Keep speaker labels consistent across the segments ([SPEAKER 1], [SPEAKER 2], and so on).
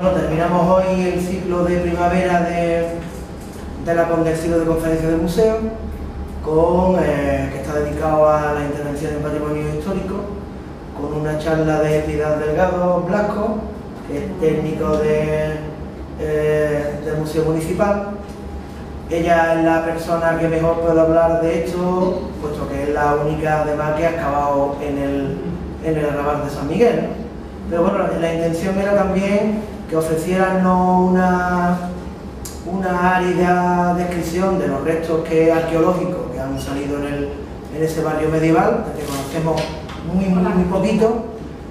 [SPEAKER 1] Bueno, terminamos hoy el ciclo de primavera del ciclo de conferencias del museo, que está dedicado a la intervención en patrimonio histórico, con una charla de Piedad Delgado Blasco, que es técnico del Museo Municipal. Ella es la persona que mejor puede hablar de esto, puesto que es la única además que ha excavado en el arrabal de San Miguel, ¿no? Pero bueno, la intención era también que ofrecieran una árida descripción de los restos arqueológicos que han salido en ese barrio medieval, que conocemos muy poquito,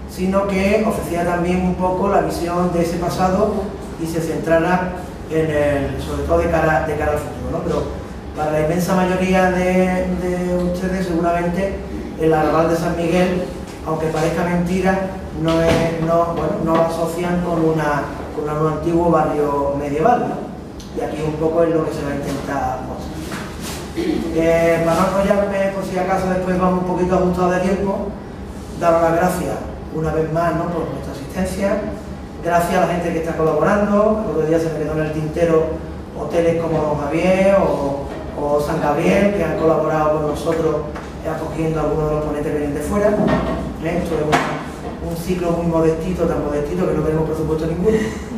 [SPEAKER 1] sino que ofreciera también un poco la visión de ese pasado y se centrara sobre todo de cara al futuro, ¿no? Pero para la inmensa mayoría de ustedes seguramente el arrabal de San Miguel, aunque parezca mentira, no lo asocian con un antiguo barrio medieval, ¿no? Y aquí un poco es lo que se va a intentar mostrar. Para no enrollarme, por si acaso después vamos un poquito ajustados de tiempo, daros las gracias una vez más, ¿no?, por vuestra asistencia. Gracias a la gente que está colaborando. El otro día se me quedó en el tintero hoteles como Don Javier o San Gabriel, que han colaborado con nosotros acogiendo a algunos de los ponentes que vienen de fuera. Esto es un ciclo muy modestito, tan modestito que no tenemos presupuesto ninguno,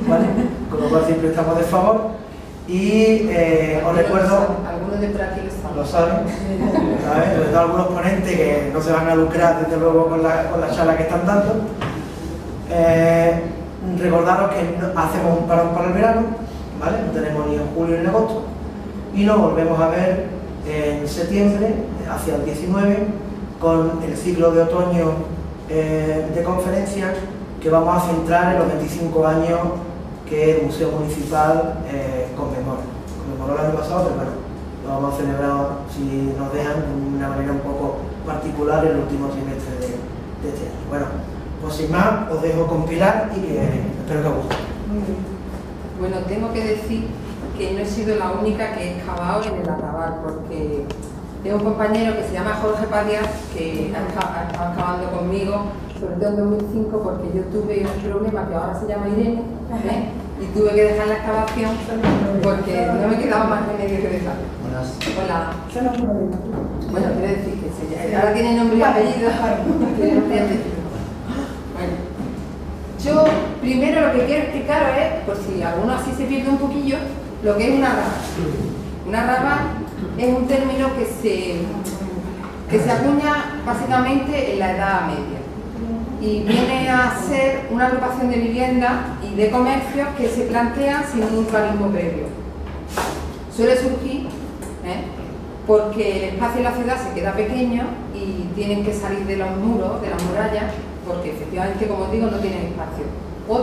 [SPEAKER 1] ¿vale? Con lo cual siempre estamos de favor. Y os recuerdo,
[SPEAKER 2] algunos de por aquí
[SPEAKER 1] lo saben, ¿sabes? Sobre todo algunos ponentes que no se van a lucrar desde luego con la charla que están dando. Recordaros que hacemos un parón para el verano, ¿vale? No tenemos ni en julio ni en agosto, y nos volvemos a ver en septiembre, hacia el 19, con el ciclo de otoño de conferencias que vamos a centrar en los 25 años que el Museo Municipal conmemoró el año pasado, pero bueno, lo vamos a celebrar, si nos dejan, de una manera un poco particular en el último trimestre de este año. Bueno, pues sin más, os dejo con Pilar y que espero que os guste.
[SPEAKER 2] Bueno, tengo que decir que no he sido la única que he excavado en el arrabal, porque tengo un compañero que se llama Jorge Padias, que ha estado excavando conmigo, sobre todo en 2005, porque yo tuve un problema que ahora se llama Irene, y tuve que dejar la excavación porque no me quedaba más remedio que dejarla. Hola. Bueno, quiero decir que ahora tiene nombre y apellido. Bueno, yo primero lo que quiero explicaros es, por si alguno así se pierde un poquillo, lo que es un arrabal. Un arrabal es un término que se acuña básicamente en la Edad Media y viene a ser una agrupación de viviendas y de comercios que se plantean sin un urbanismo previo. Suele surgir porque el espacio de la ciudad se queda pequeño y tienen que salir de los muros, de las murallas, porque efectivamente, como os digo, no tienen espacio. O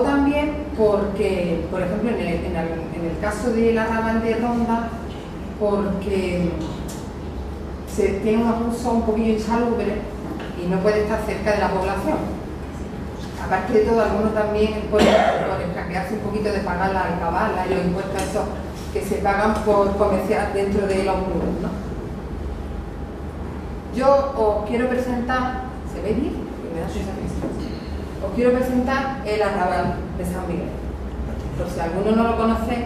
[SPEAKER 2] también porque, por ejemplo, en el caso del arrabal de Ronda, porque se tiene unos usos un poquillo insalubres y no puede estar cerca de la población. Aparte de todo, algunos también por escaquearse un poquito de pagar la alcabala y los impuestos esos que se pagan por comerciar dentro de los muros, ¿no? Yo os quiero presentar, ¿se ve bien? Os quiero presentar el arrabal de San Miguel. Por si alguno no lo conoce,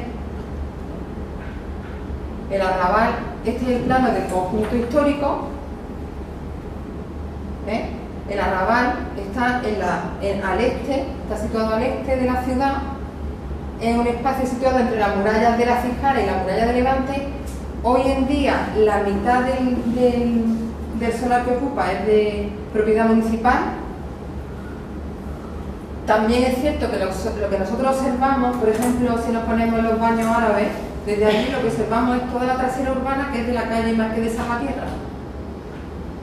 [SPEAKER 2] el arrabal, este es el plano del conjunto histórico. El arrabal está al este, está situado al este de la ciudad, en un espacio situado entre las murallas de la Cijara y la muralla de Levante. Hoy en día la mitad del solar que ocupa es de propiedad municipal. También es cierto que lo que nosotros observamos, por ejemplo, si nos ponemos en los baños árabes, desde allí lo que observamos es toda la trasera urbana, que es de la calle Marqués de Salvatierra.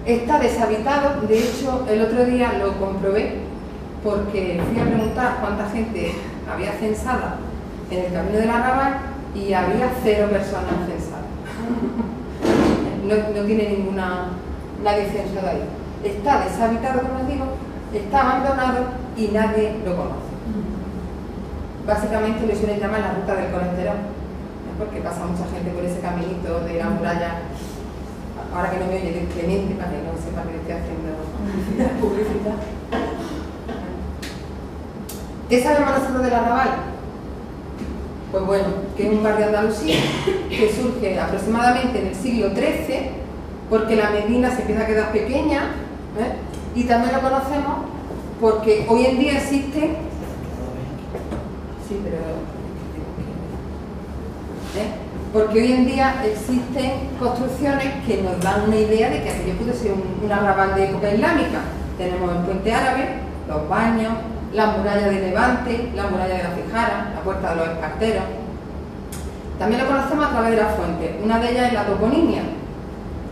[SPEAKER 2] Está deshabitado. De hecho, el otro día lo comprobé porque fui a preguntar cuánta gente había censada en el camino del arrabal y había 0 personas censadas. No tiene nadie censado ahí. Está deshabitado, como os digo, está abandonado y nadie lo conoce. Básicamente lo suelen llamar la ruta del colesterol, porque pasa mucha gente por ese caminito de la muralla ahora que no me oye de Clemente, para que no sepa que estoy haciendo publicidad. ¿Qué sabemos nosotros del Arrabal? Pues bueno, que es un barrio de Andalucía que surge aproximadamente en el siglo XIII, porque la Medina se empieza a quedar pequeña, y también lo conocemos porque hoy en día existen... Sí, pero... Porque hoy en día existen construcciones que nos dan una idea de que aquello puede ser un arrabal de época islámica. Tenemos el puente árabe, los baños, la muralla de Levante, la muralla de la Fijara, la puerta de los Esparteros. También lo conocemos a través de las fuentes. Una de ellas es la toponimia.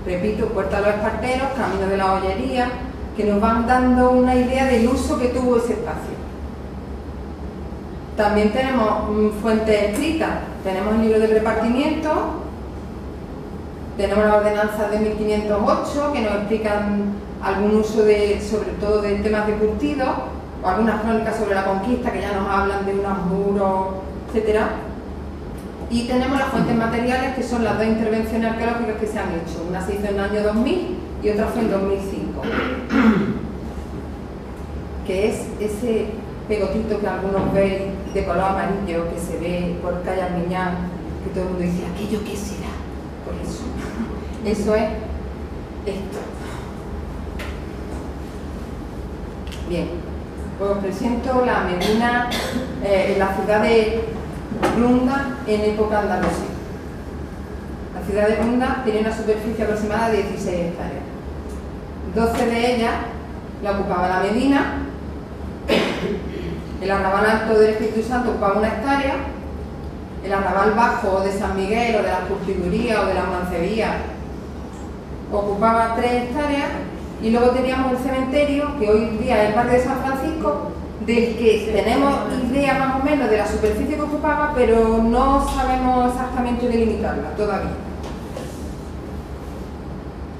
[SPEAKER 2] Repito, puerta de los Esparteros, camino de la Ollería, que nos van dando una idea del uso que tuvo ese espacio. También tenemos fuentes escritas. Tenemos el libro del repartimiento, tenemos las ordenanzas de 1508 que nos explican algún uso sobre todo de temas de curtido, o algunas crónicas sobre la conquista que ya nos hablan de unos muros, etc. Y tenemos las fuentes materiales, que son las dos intervenciones arqueológicas que se han hecho. Una se hizo en el año 2000 y otra fue en 2005. Que es ese pegotito que algunos ven de color amarillo que se ve por calle Armiñán, que todo el mundo dice, ¿aquello qué será? Pues eso es esto. Bien, pues os presento la Medina en la ciudad de Ronda en época andalusí. La ciudad de Ronda tiene una superficie aproximada de 16 hectáreas. 12 de ellas la ocupaba la Medina. El arrabal alto del Espíritu Santo ocupaba 1 hectárea, el arrabal bajo de San Miguel o de las Curtidurías o de las Mancebías ocupaba 3 hectáreas, y luego teníamos el cementerio, que hoy día es el barrio de San Francisco, del que tenemos idea más o menos de la superficie que ocupaba, pero no sabemos exactamente delimitarla todavía.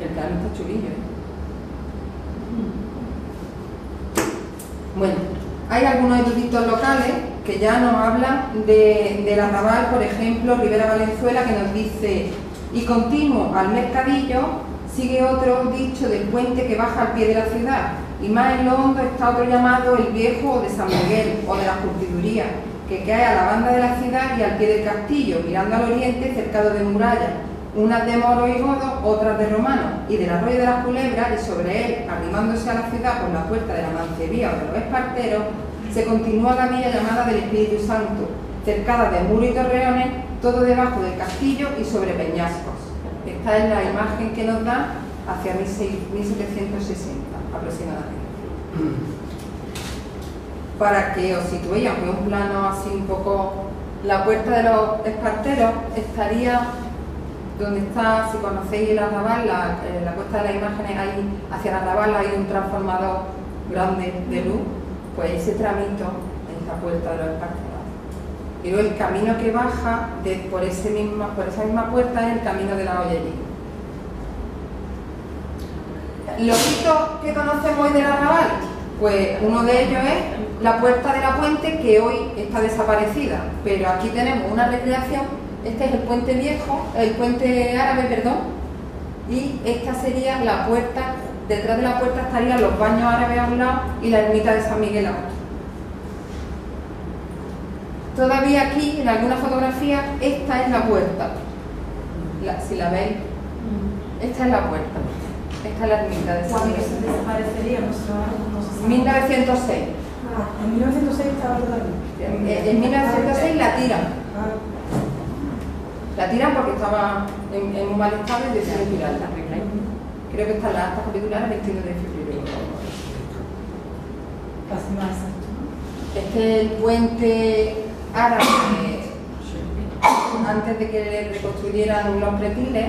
[SPEAKER 2] El plano está chulillo, Bueno, hay algunos eruditos locales que ya nos hablan del arrabal, por ejemplo, Rivera Valenzuela, que nos dice: y continuo al mercadillo sigue otro dicho del puente que baja al pie de la ciudad, y más en lo hondo está otro llamado el Viejo o de San Miguel o de las Curtidurías, que cae a la banda de la ciudad y al pie del castillo, mirando al oriente, cercado de murallas, unas de moros y godos, otras de romanos, y del arroyo de las Culebras, y sobre él, arrimándose a la ciudad por la puerta de la Mancebía o de los Esparteros, se continúa la villa llamada del Espíritu Santo, cercada de muros y torreones, todo debajo del castillo y sobre peñascos. Esta es la imagen que nos da hacia 1760 aproximadamente. Para que os situéis, aunque es un plano así un poco, la puerta de los Esparteros estaría donde está, si conocéis el arrabal, la puesta de las imágenes, ahí hacia el arrabal hay un transformador grande de luz, pues ese tramito es la puerta de los Esparteros. Y luego el camino que baja por esa misma puerta es el camino de la Ollería. Los hitos que conocemos hoy del arrabal, pues uno de ellos es la puerta de la puente, que hoy está desaparecida, pero aquí tenemos una recreación. Este es el puente viejo, el puente árabe, perdón, y esta sería la puerta. Detrás de la puerta estarían los baños árabes a un lado y la ermita de San Miguel a otro. Todavía aquí, en alguna fotografía, esta es la puerta. Si la veis, esta es la puerta. Esta es la ermita de San Miguel.
[SPEAKER 3] ¿Cuándo desaparecería? No se sabe.
[SPEAKER 2] 1906.
[SPEAKER 3] En 1906 estaba todavía.
[SPEAKER 2] En 1906 la tiran. La tiran porque estaba en un mal estado y deciden tirarla. Creo que está en la acta capitular el 21 de febrero.
[SPEAKER 3] Casi más.
[SPEAKER 2] Este es el puente árabe, antes de que le reconstruyeran los pretiles.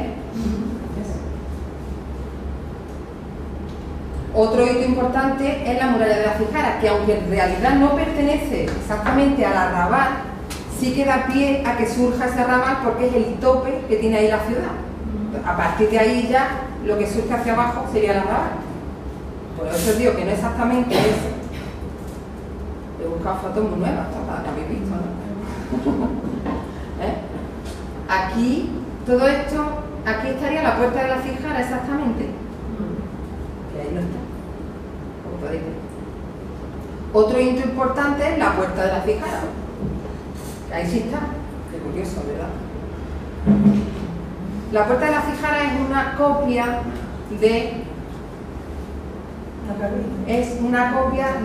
[SPEAKER 2] Otro hito importante es la muralla de la Fijara, que aunque en realidad no pertenece exactamente al arrabal, sí que da pie a que surja ese arrabal porque es el tope que tiene ahí la ciudad. A partir de ahí ya lo que surge hacia abajo sería el arrabal. Por eso os digo que no exactamente es. He buscado fotos muy nuevas, todas las habéis visto, ¿no? Aquí todo esto aquí estaría la puerta de la Cijara exactamente. Que ahí no está, como podéis ver. Otro hito importante es la puerta de la Cijara. Ahí sí está. Qué curioso, ¿verdad? La puerta de la Cijara es una copia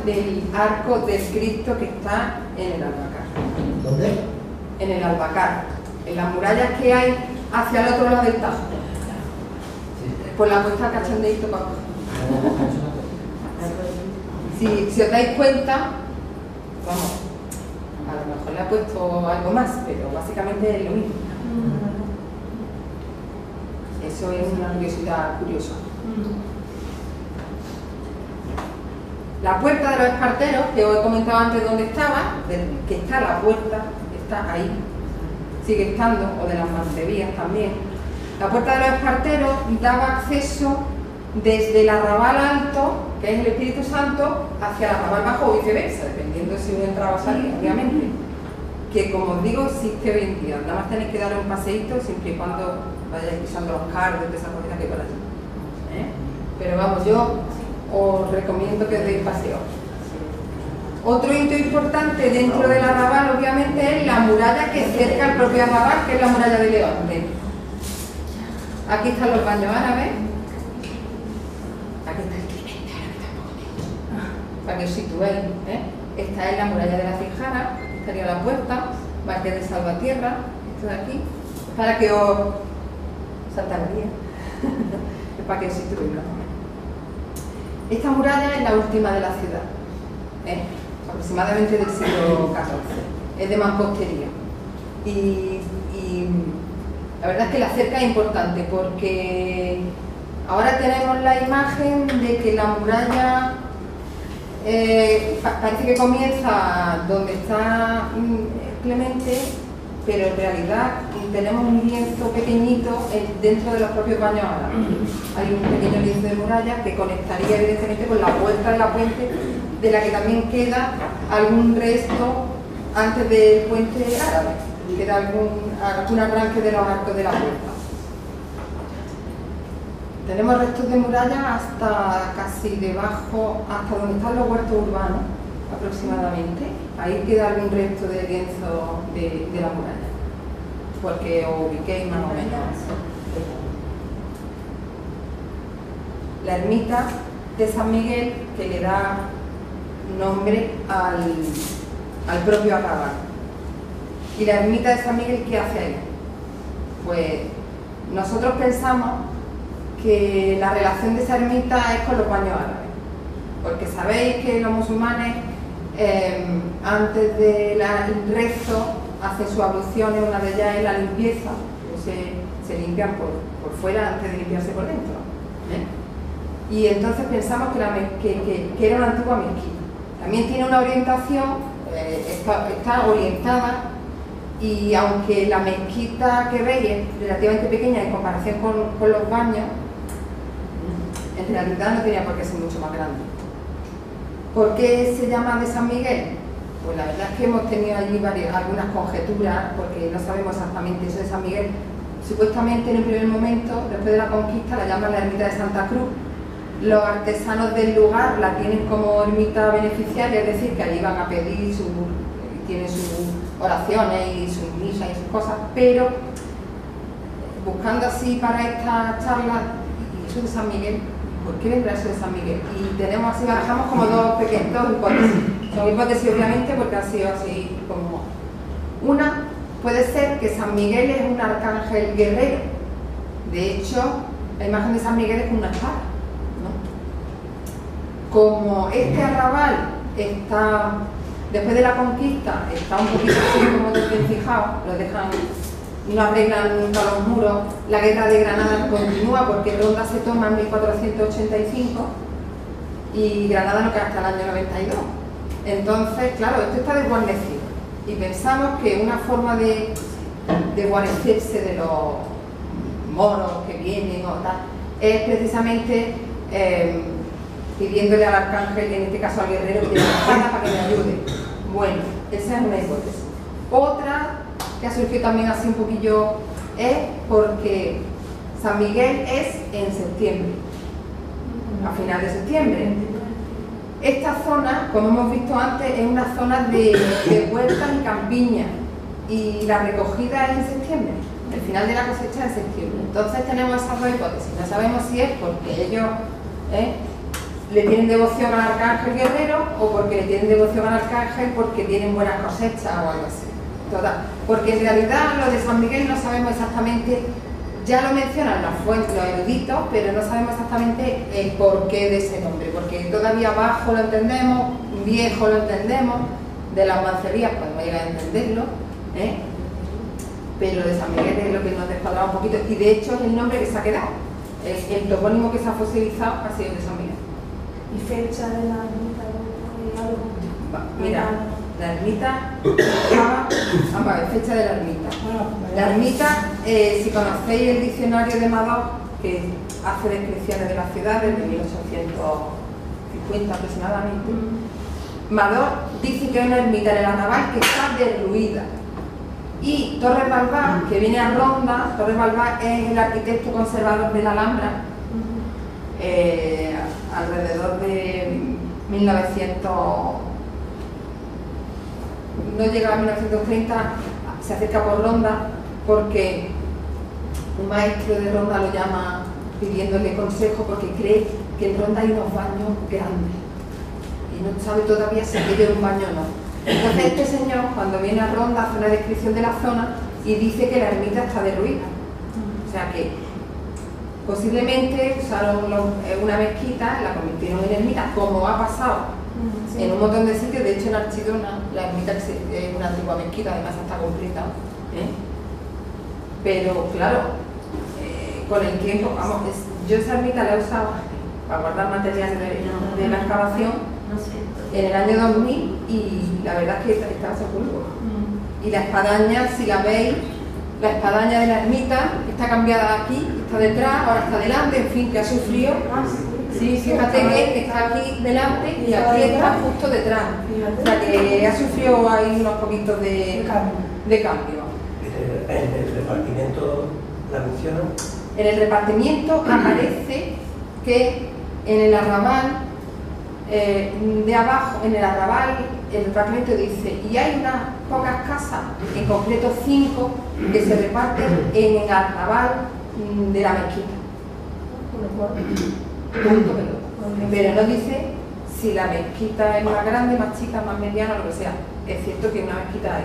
[SPEAKER 2] del arco del Cristo que está en el Albacar.
[SPEAKER 1] ¿Dónde?
[SPEAKER 2] En el Albacar, en las murallas que hay hacia el otro lado del Tajo. Por la puesta cachondeito para abajo. Si os dais cuenta, vamos, a lo mejor le ha puesto algo más, pero básicamente es lo mismo. Eso es una curiosidad curiosa. La puerta de los esparteros, que os he comentado antes dónde estaba, que está la puerta, está ahí, sigue estando, o de las Mancevías también. La puerta de los esparteros daba acceso desde el arrabal alto, que es el Espíritu Santo, hacia el arrabal bajo o viceversa, dependiendo si uno entraba o salía, obviamente. Que como os digo, existe hoy en día. Nada más tenéis que dar un paseíto siempre y cuando vayáis pisando los cardos de esa cosita que por allí. Pero vamos, yo os recomiendo que os deis paseo. Otro hito importante dentro del arrabal, obviamente, es la muralla que cerca al propio arrabal, que es la muralla de Leonte. Aquí están los baños árabes. Aquí está el cliente, para que os situéis. Esta es la muralla de la Cijara, estaría la puerta, Valle de Salvatierra, esto de aquí, para que os... Santa María, para que os situéis más o menos. Esta muralla es la última de la ciudad, aproximadamente del siglo XIV, es de mampostería. Y la verdad es que la cerca es importante porque ahora tenemos la imagen de que la muralla parece que comienza donde está Clemente, pero en realidad tenemos un lienzo pequeñito dentro de los propios baños árabes. Hay un pequeño lienzo de muralla que conectaría evidentemente con la puerta de la puente, de la que también queda algún resto antes del puente árabe, queda algún arranque de los arcos de la puerta. Tenemos restos de muralla hasta casi debajo, hasta donde están los huertos urbanos aproximadamente. Ahí queda algún resto de lienzo de la muralla, porque os ubiquéis más o menos. La ermita de San Miguel, que le da nombre al propio arrabal. ¿Y la ermita de San Miguel qué hace ahí? Pues nosotros pensamos que la relación de esa ermita es con los baños árabes, porque sabéis que los musulmanes antes del rezo hacen sus abluciones, una de ellas es la limpieza, se limpian por fuera antes de limpiarse por dentro. Y entonces pensamos que era una antigua mezquita. También tiene una orientación, está orientada, y aunque la mezquita que veis es relativamente pequeña en comparación con los baños, en realidad no tenía por qué ser mucho más grande. ¿Por qué se llama de San Miguel? Pues la verdad es que hemos tenido allí algunas conjeturas, porque no sabemos exactamente eso de San Miguel. Supuestamente en el primer momento, después de la conquista, la llaman la ermita de Santa Cruz. Los artesanos del lugar la tienen como ermita beneficiaria, es decir, que allí van a pedir tienen sus oraciones y sus misas y sus cosas, pero buscando así para esta charla, y eso de San Miguel, ¿por qué vendrá eso de San Miguel? Y tenemos así, barajamos como dos hipótesis. Son hipótesis obviamente porque han sido así como... Una, puede ser que San Miguel es un arcángel guerrero. De hecho, la imagen de San Miguel es con una espada, ¿no? Como este arrabal está, después de la conquista, está un poquito así como desvencijado, lo dejan, no arreglan nunca los muros. La guerra de Granada continúa porque Ronda se toma en 1485 y Granada no queda hasta el año 92. Entonces, claro, esto está desguarnecido y pensamos que una forma de guarecerse de los moros que vienen o tal es precisamente pidiéndole al arcángel, en este caso al guerrero, que tiene la espada para que me ayude. Bueno, esa es una hipótesis. Otra que ha surgido también así un poquillo es porque San Miguel es en septiembre, a final de septiembre. Esta zona, como hemos visto antes, es una zona de huertas y campiñas, y la recogida es en septiembre, el final de la cosecha es en septiembre. Entonces tenemos esas dos hipótesis. No sabemos si es porque ellos le tienen devoción al arcángel guerrero, o porque le tienen devoción al arcángel porque tienen buenas cosechas o algo así. Total, porque en realidad lo de San Miguel no sabemos exactamente, ya lo mencionan las fuentes, los eruditos, pero no sabemos exactamente el porqué de ese nombre, porque todavía bajo lo entendemos, viejo lo entendemos, de las mancerías podemos llegar a entenderlo, pero lo de San Miguel es lo que nos descuadraba un poquito, y de hecho es el nombre que se ha quedado, el topónimo que se ha fosilizado ha sido el de San Miguel.
[SPEAKER 3] ¿Y fecha de la ermita?
[SPEAKER 2] Mira, la ermita, vamos a ver, fecha de la ermita. La ermita, si conocéis el diccionario de Madoz, que hace descripciones de las ciudades de 1850 aproximadamente, Madoz dice que es una ermita en el arrabal que está derruida. Y Torres Balbás, que viene a Ronda, Torres Balbás es el arquitecto conservador de la Alhambra, alrededor de 1900, no llega a 1930, se acerca por Ronda porque un maestro de Ronda lo llama pidiéndole consejo porque cree que en Ronda hay unos baños grandes y no sabe todavía si aquello es un baño o no. Entonces este señor, cuando viene a Ronda, hace una descripción de la zona y dice que la ermita está derruida. O sea que posiblemente usaron una mezquita, la convirtieron en ermita, como ha pasado en un montón de sitios. De hecho en Archidona, la ermita es una antigua mezquita, además está completa. Pero claro, con el tiempo, vamos, yo esa ermita la he usado para guardar materiales de la excavación en el año 2000 y la verdad es que estaba seguro. Y la espadaña, si la veis, la espadaña de la ermita está cambiada aquí, está detrás, ahora está delante, en fin, que ha sufrido. Sí, fíjate que está aquí delante y aquí está justo detrás. O sea que ha sufrido ahí unos poquitos de cambio.
[SPEAKER 4] ¿En el repartimiento la mencionan?
[SPEAKER 2] En el repartimiento aparece que en el arrabal de abajo, en el arrabal, el repartimiento dice, y hay unas pocas casas, en concreto 5, que se reparten en el arrabal de la mezquita. Punto pelota. Pero no dice si la mezquita es más grande, más chica, más mediana, lo que sea. Es cierto que una mezquita es.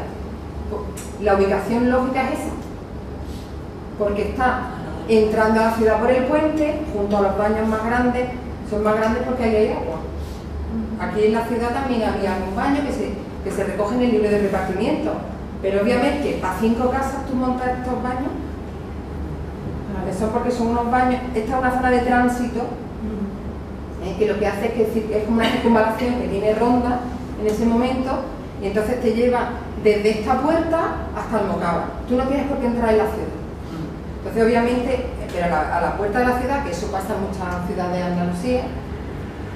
[SPEAKER 2] La ubicación lógica es esa, porque está entrando a la ciudad por el puente, junto a los baños más grandes. Son más grandes porque ahí hay agua. Aquí en la ciudad también había un baño que se recoge en el libro de repartimiento, pero obviamente para 5 casas tú montas estos baños. Eso porque son unos baños. Esta es una zona de tránsito que lo que hace es que es como una circunvalación que tiene Ronda en ese momento, y entonces te lleva desde esta puerta hasta Almocávar. Tú no tienes por qué entrar en la ciudad. Entonces obviamente, pero a la puerta de la ciudad, que eso pasa en muchas ciudades de Andalucía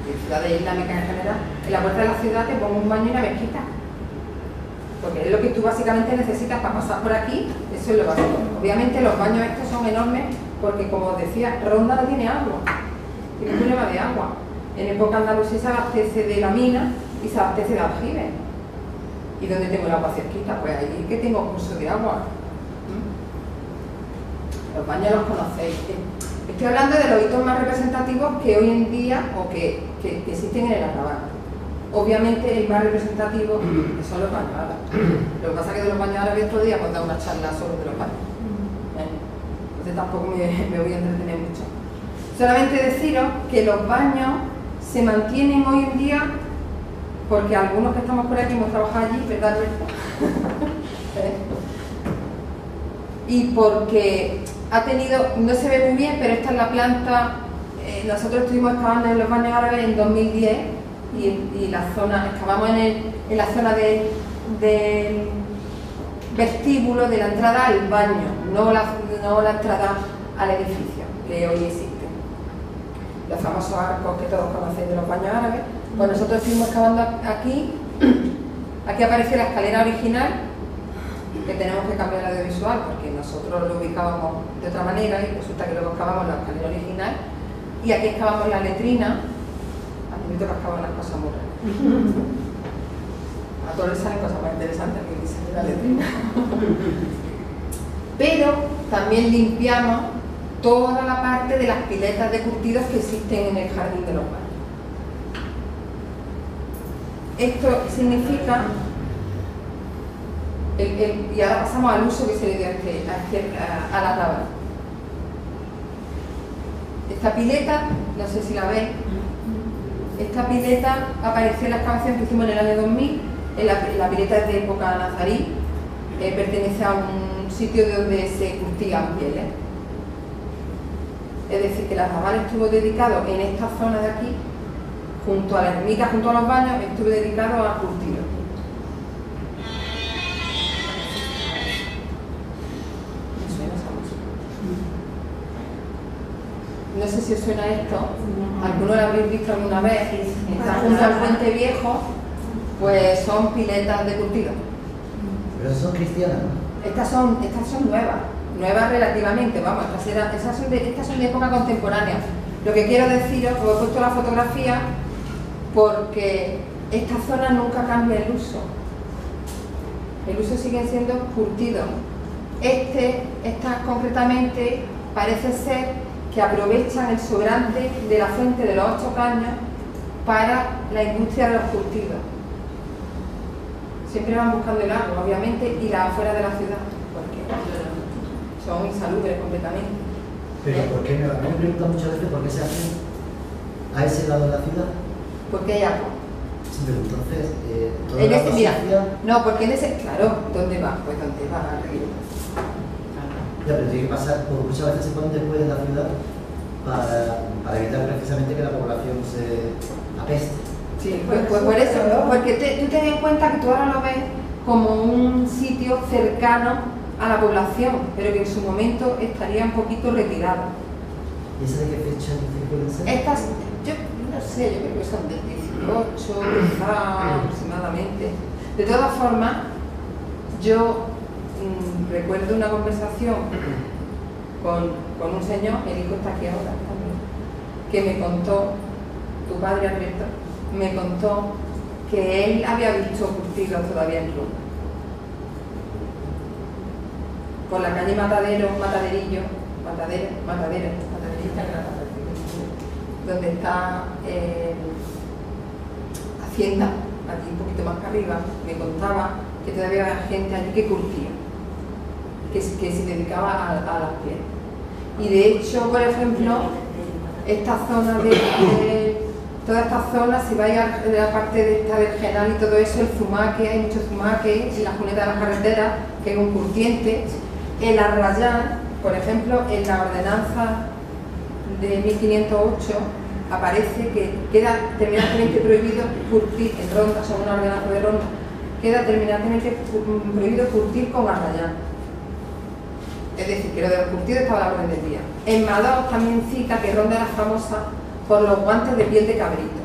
[SPEAKER 2] y ciudades islámicas en general, en la puerta de la ciudad te pongo un baño y una mezquita, porque es lo que tú básicamente necesitas para pasar por aquí. Eso es lo básico. Obviamente los baños estos son enormes porque, como os decía, Ronda no tiene agua, tiene un problema de agua. En época andalusí se abastece de la mina y se abastece de aljibes. ¿Y dónde tengo el agua cerquita? Pues allí que tengo curso de agua. Los baños los conocéis. Estoy hablando de los hitos más representativos que hoy en día o que existen en el arrabal. Obviamente el más representativo son los baños árabes. Lo que pasa es que de los baños árabes podríamos dar una charla solo de los baños. Entonces tampoco me voy a entretener mucho. Solamente deciros que los baños se mantienen hoy en día porque algunos que estamos por aquí hemos trabajado allí, ¿verdad, Alberto? Y porque ha tenido, no se ve muy bien, pero esta es la planta. Nosotros estuvimos excavando en los baños árabes en 2010 y la zona, excavamos en la zona del vestíbulo de la entrada al baño, no la entrada al edificio que hoy existe. Los famosos arcos que todos conocéis de los baños árabes. Pues nosotros estuvimos excavando aquí aparece la escalera original que tenemos que cambiar el audiovisual porque nosotros lo ubicábamos de otra manera y resulta que luego excavamos la escalera original y aquí excavamos la letrina. A mí me toca excavar unas cosas muy raras. A todos les salen cosas más interesantes que dicen de la letrina. Pero también limpiamos toda la parte de las piletas de curtidos que existen en el jardín de los baños. Esto significa, y ahora pasamos al uso que se le dio a la tabla. Esta pileta, no sé si la veis, esta pileta apareció en la excavación que hicimos en el año 2000, la pileta es de época nazarí, pertenece a un sitio donde se curtían pieles. Es decir, que el arrabal estuvo dedicado en esta zona de aquí, junto a la ermita, junto a los baños, estuvo dedicado a curtido. No sé si os suena esto, algunos lo habréis visto alguna vez, está junto al puente viejo, pues son piletas de curtido.
[SPEAKER 5] Pero son cristianas, ¿no?
[SPEAKER 2] Estas son nuevas relativamente, vamos, estas son de época contemporánea. Lo que quiero deciros, os he puesto la fotografía porque esta zona nunca cambia el uso. El uso sigue siendo curtido. Estas concretamente parece ser que aprovechan el sobrante de la fuente de los 8 caños para la industria de los curtidos. Siempre van buscando el agua, obviamente, y la afuera de la ciudad, porque son insalubres completamente.
[SPEAKER 5] Pero ¿por qué me preguntan muchas veces por qué se hacen a ese lado de la ciudad?
[SPEAKER 2] Porque hay agua.
[SPEAKER 5] Sí, pero entonces, toda
[SPEAKER 2] En
[SPEAKER 5] la
[SPEAKER 2] ese, mira,
[SPEAKER 5] sociedad...
[SPEAKER 2] no, porque en ese, claro, ¿dónde va? Pues ¿dónde va al río?
[SPEAKER 5] Ya, pero tiene que pasar, porque muchas veces se ponen después de la ciudad para evitar precisamente que la población se apeste.
[SPEAKER 2] Sí, pues por eso, porque tú ten en cuenta que tú ahora lo ves como un sitio cercano a la población, pero que en su momento estaría un poquito retirado.
[SPEAKER 5] ¿Y esa de qué fecha pueden ser?
[SPEAKER 2] Estas, yo no sé, yo creo que son del 18, quizá aproximadamente. De todas formas, yo recuerdo una conversación con un señor, el hijo está aquí ahora también, que me contó, tu padre Alberto, me contó que él había visto curtidos todavía en Roma. Por la calle Matadero, donde está Hacienda, aquí un poquito más que arriba, me contaba que todavía había gente allí que curtía, que se dedicaba a las pieles. Y de hecho, por ejemplo, esta zona toda esta zona, si vais a la parte de esta del Genal y todo eso, el zumaque, hay muchos zumaques, en la cuneta de las carreteras, que es un curtiente. El Arrayán, por ejemplo, en la ordenanza de 1508 aparece que queda terminantemente prohibido curtir en ronda, son una ordenanza de ronda, queda terminantemente prohibido curtir con arrayán. Es decir, que lo de los curtidos estaba a la orden del día. En Madoz también cita que Ronda era famosa por los guantes de piel de cabrito.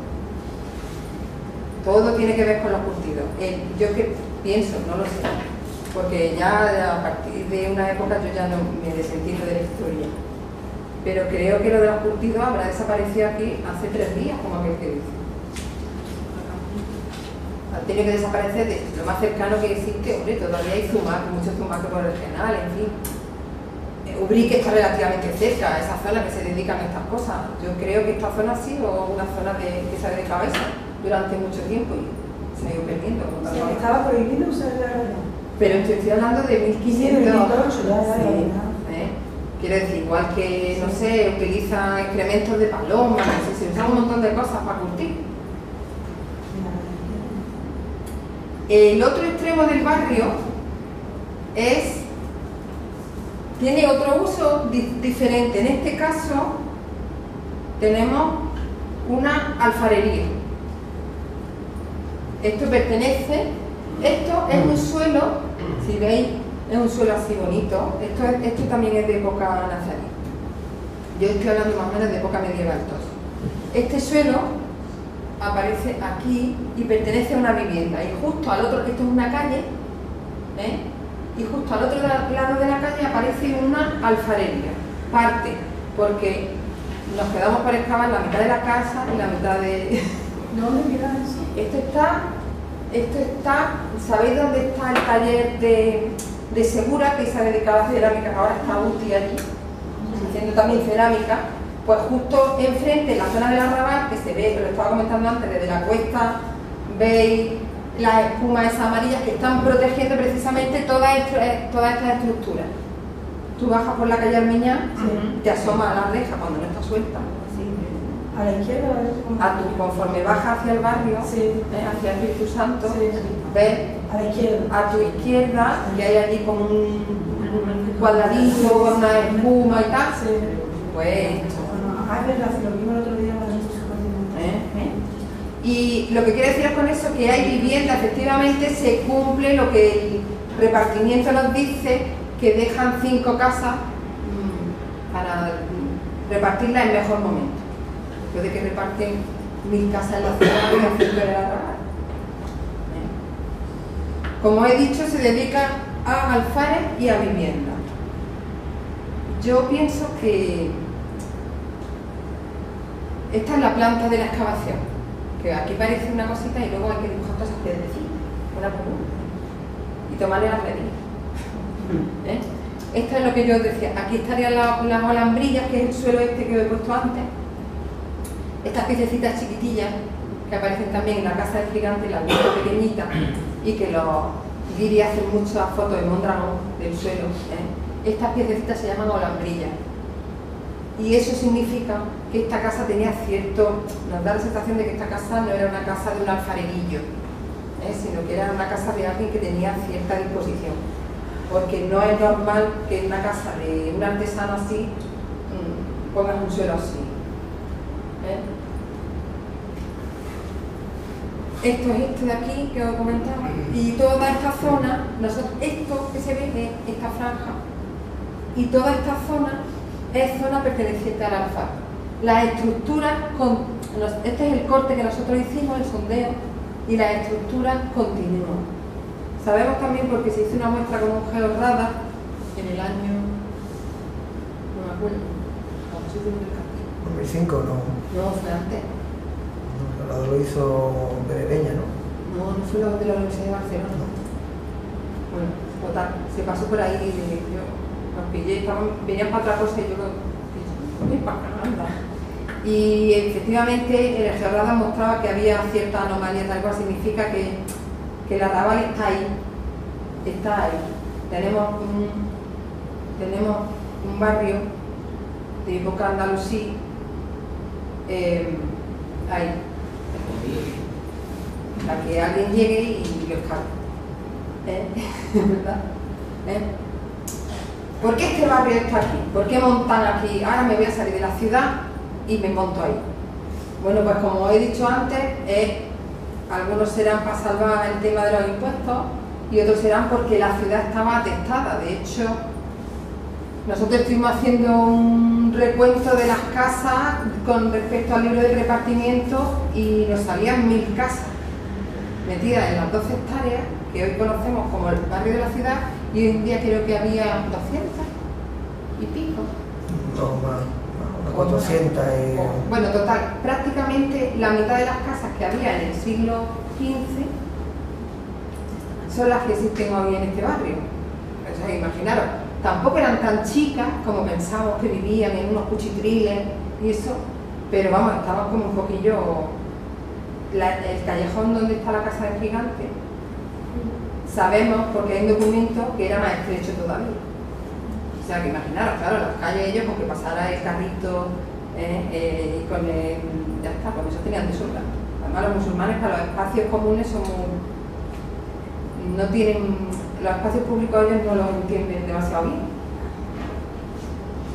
[SPEAKER 2] Todo tiene que ver con los curtidos. Yo que pienso, no lo sé, porque ya a partir de una época yo ya no me desentiendo de la historia. Pero creo que lo de los curtidos habrá desaparecido aquí hace 3 días, como aquel que dice. Ha tenido que desaparecer de lo más cercano que existe. Hombre, todavía hay zumaque, muchos zumaques por el Genal, en fin. Ubrique está relativamente cerca, esa zona que se dedican a estas cosas. Yo creo que esta zona ha sido una zona que se ha dedicado a eso durante mucho tiempo y se ha ido perdiendo.
[SPEAKER 3] Sí, estaba prohibido usar la arrayán.
[SPEAKER 2] Pero estoy hablando de 1500.
[SPEAKER 3] Sí,
[SPEAKER 2] Quiero decir, igual que, no sé, utilizan excrementos de paloma, se usan un montón de cosas para curtir. El otro extremo del barrio tiene otro uso diferente. En este caso tenemos una alfarería. Esto es un suelo, si veis, es un suelo así bonito. Esto también es de época nazarí. Yo estoy hablando más o menos de época medieval. Este suelo aparece aquí y pertenece a una vivienda. Y justo al otro, esto es una calle, y justo al otro lado de la calle aparece una alfarería. Parte, porque nos quedamos por excavar la mitad de la casa y la mitad de...
[SPEAKER 3] ¿Dónde queda eso?
[SPEAKER 2] Esto está, ¿sabéis dónde está el taller de Segura, que se ha dedicado a cerámica, que ahora está UTI allí, haciendo también cerámica? Pues justo enfrente, en la zona del arrabal, que se ve, que lo estaba comentando antes, desde la cuesta, veis las espumas esas amarillas que están protegiendo precisamente todas estas estructuras. Tú bajas por la calle Armiñán, te asomas a la reja cuando no está suelta.
[SPEAKER 3] ¿A la izquierda o a la derecha?
[SPEAKER 2] Conforme bajas hacia el barrio, hacia el Espíritu Santo, ves
[SPEAKER 3] a la izquierda.
[SPEAKER 2] A tu izquierda, que hay allí como un cuadradito con una espuma y tal, pues...
[SPEAKER 3] Ah, es verdad, si lo vimos el otro día con el
[SPEAKER 2] Y lo que quiero deciros con eso es que hay vivienda, efectivamente se cumple lo que el repartimiento nos dice, que dejan 5 casas para repartirlas en mejor momento. Después de que reparten 1000 casas en la ciudad y las 5 en el arrabal. Como he dicho, se dedican a alfares y a vivienda. Yo pienso que esta es la planta de la excavación, que aquí parece una cosita y luego hay que dibujar todas esas piedrecitas, una por una, y tomarle las medidas. Esto es lo que yo os decía. Aquí estarían las alambrillas, que es el suelo este que os he puesto antes. Estas piececitas chiquitillas que aparecen también en la casa del gigante, la pieza pequeñita, y que los guiris hacen muchas fotos de Mondragón del suelo. Estas piececitas se llaman alambrillas. Y eso significa que esta casa tenía cierto... Nos da la sensación de que esta casa no era una casa de un alfarerillo, sino que era una casa de alguien que tenía cierta disposición. Porque no es normal que en una casa de un artesano así pongas un suelo así. Esto es esto de aquí que os comentaba, y toda esta zona, esto que se ve es esta franja, y toda esta zona es zona perteneciente al alfar. Las estructuras, este es el corte que nosotros hicimos, el sondeo, y las estructuras continúan. Sabemos también porque se hizo una muestra con un georradar en el año, no me acuerdo,
[SPEAKER 1] 2005, no.
[SPEAKER 2] No, fue antes.
[SPEAKER 1] Lo hizo Perepeña, ¿no?
[SPEAKER 2] No fue la de la Universidad de Barcelona. Bueno, total, se pasó por ahí y yo los pillé, venían para otra cosa y yo los pillé para Canadá. Y efectivamente el georradar mostraba que había cierta anomalía, tal cual significa que el arrabal está ahí. Tenemos un barrio de época andalusí ahí, para que alguien llegue y lo escape. ¿Verdad? ¿Por qué este barrio está aquí? ¿Por qué montan aquí? Ahora me voy a salir de la ciudad y me monto ahí. Bueno, pues como he dicho antes, algunos serán para salvar el tema de los impuestos y otros serán porque la ciudad estaba atestada. De hecho, nosotros estuvimos haciendo un recuento de las casas con respecto al libro de repartimiento y nos salían 1000 casas metidas en las 12 hectáreas que hoy conocemos como el barrio de la ciudad, y hoy en día creo que había 200 y pico.
[SPEAKER 1] No, más, 400 y...
[SPEAKER 2] Bueno, total, prácticamente la mitad de las casas que había en el siglo XV son las que existen hoy en este barrio. O sea, imaginaros, tampoco eran tan chicas como pensamos que vivían en unos cuchitriles y eso, pero vamos, estaban como un poquillo... el callejón donde está la casa del gigante, sabemos, porque hay un documento, que era más estrecho todavía. O sea, que imaginaros, claro, las calles ellos con que pasara el carrito y con el... ya está, con eso tenían de sobra. Además los musulmanes para los espacios comunes son muy... no tienen... los espacios públicos ellos no los entienden demasiado bien.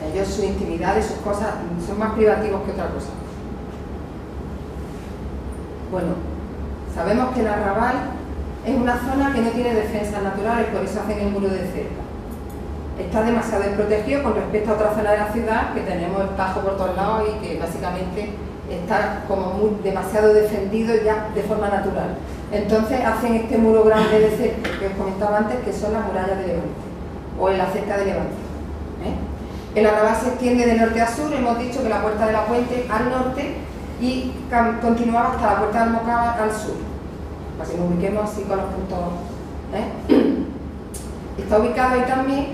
[SPEAKER 2] Ellos, su intimidad y sus cosas son más privativos que otra cosa. Bueno, sabemos que el arrabal es una zona que no tiene defensas naturales, por eso hacen el muro de cerca. Está demasiado desprotegido con respecto a otra zona de la ciudad, que tenemos el Tajo por todos lados y que básicamente está como demasiado defendido ya de forma natural. Entonces hacen este muro grande de cerco que os comentaba antes, que son las murallas de Levante, o en la cerca de Levante. El arrabal se extiende de norte a sur, hemos dicho que la Puerta de la Puente al norte y continuaba hasta la Puerta de Almocávar al sur, para que nos ubiquemos así con los puntos. Está ubicado ahí también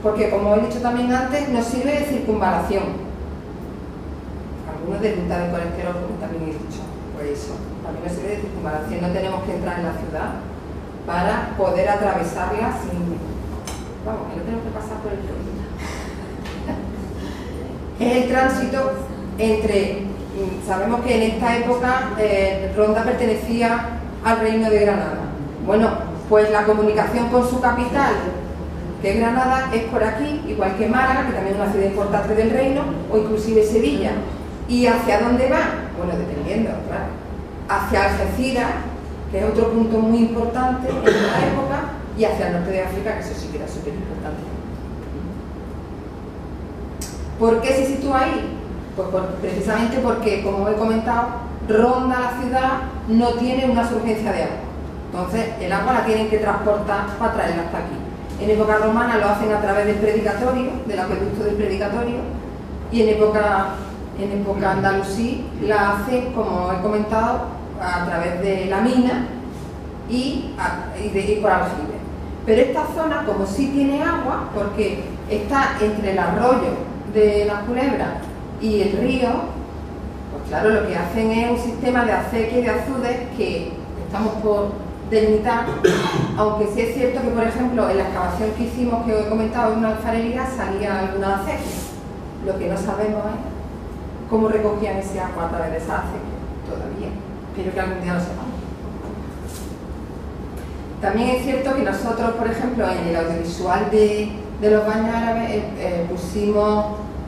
[SPEAKER 2] porque, como he dicho también antes, nos sirve de circunvalación. Algunos de ruta de colesterol, como también he dicho, pues eso, también nos sirve de circunvalación. No tenemos que entrar en la ciudad para poder atravesarla sin... Vamos, que no tenemos que pasar por el río. Es el tránsito entre... Sabemos que en esta época Ronda pertenecía al Reino de Granada. Bueno, pues la comunicación con su capital, que es Granada, es por aquí, igual que Málaga, que también es una ciudad importante del reino, o inclusive Sevilla. ¿Y hacia dónde va? Bueno, dependiendo, claro. Hacia Algeciras, que es otro punto muy importante en la época, y hacia el norte de África, que eso sí que era súper importante. ¿Por qué se sitúa ahí? Pues precisamente porque, como he comentado, Ronda la ciudad no tiene una surgencia de agua. Entonces, el agua la tienen que transportar para traerla hasta aquí. En época romana lo hacen a través del predicatorio, del acueducto del predicatorio, y en época andalusí la hacen, como he comentado, a través de la mina y por aljibe. Pero esta zona, como sí tiene agua, porque está entre el arroyo de las Culebras y el río, pues claro, lo que hacen es un sistema de acequia y de azudes que estamos por delimitar, aunque sí es cierto que, por ejemplo, en la excavación que hicimos, que os he comentado, en una alfarería salía alguna acequia. Lo que no sabemos es cómo recogían ese agua a través de esa acequia, todavía. Espero que algún día lo sepamos. También es cierto que nosotros, por ejemplo, en el audiovisual de los baños árabes pusimos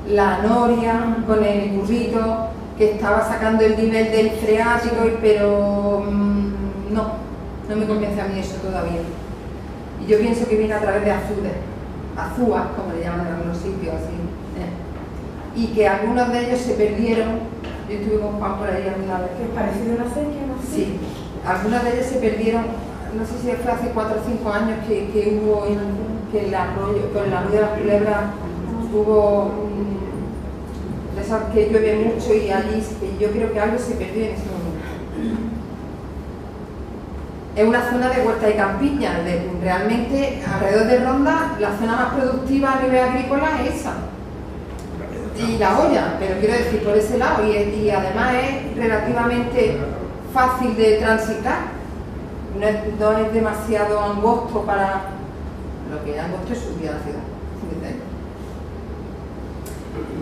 [SPEAKER 2] la noria con el burrito que estaba sacando el nivel del freático, pero no me convence a mí eso todavía. Y yo pienso que viene a través de azúas, como le llaman en algunos sitios, así. Y que algunos de ellos se perdieron. Yo estuve con Juan por ahí alguna vez.
[SPEAKER 3] ¿Es parecido a la acequia, no?
[SPEAKER 2] Sí, algunos de ellos se perdieron, no sé si fue hace 4 o 5 años que hubo que el arroyo, con el arroyo de las Culebras hubo de esas que llueve mucho y allí yo creo que algo se perdió en ese momento. Es una zona de huerta y campiña, realmente alrededor de Ronda la zona más productiva a nivel agrícola es esa. Y La Hoya, pero quiero decir por ese lado, y además es relativamente fácil de transitar. No es demasiado angosto para lo que es angosto es subir a la ciudad.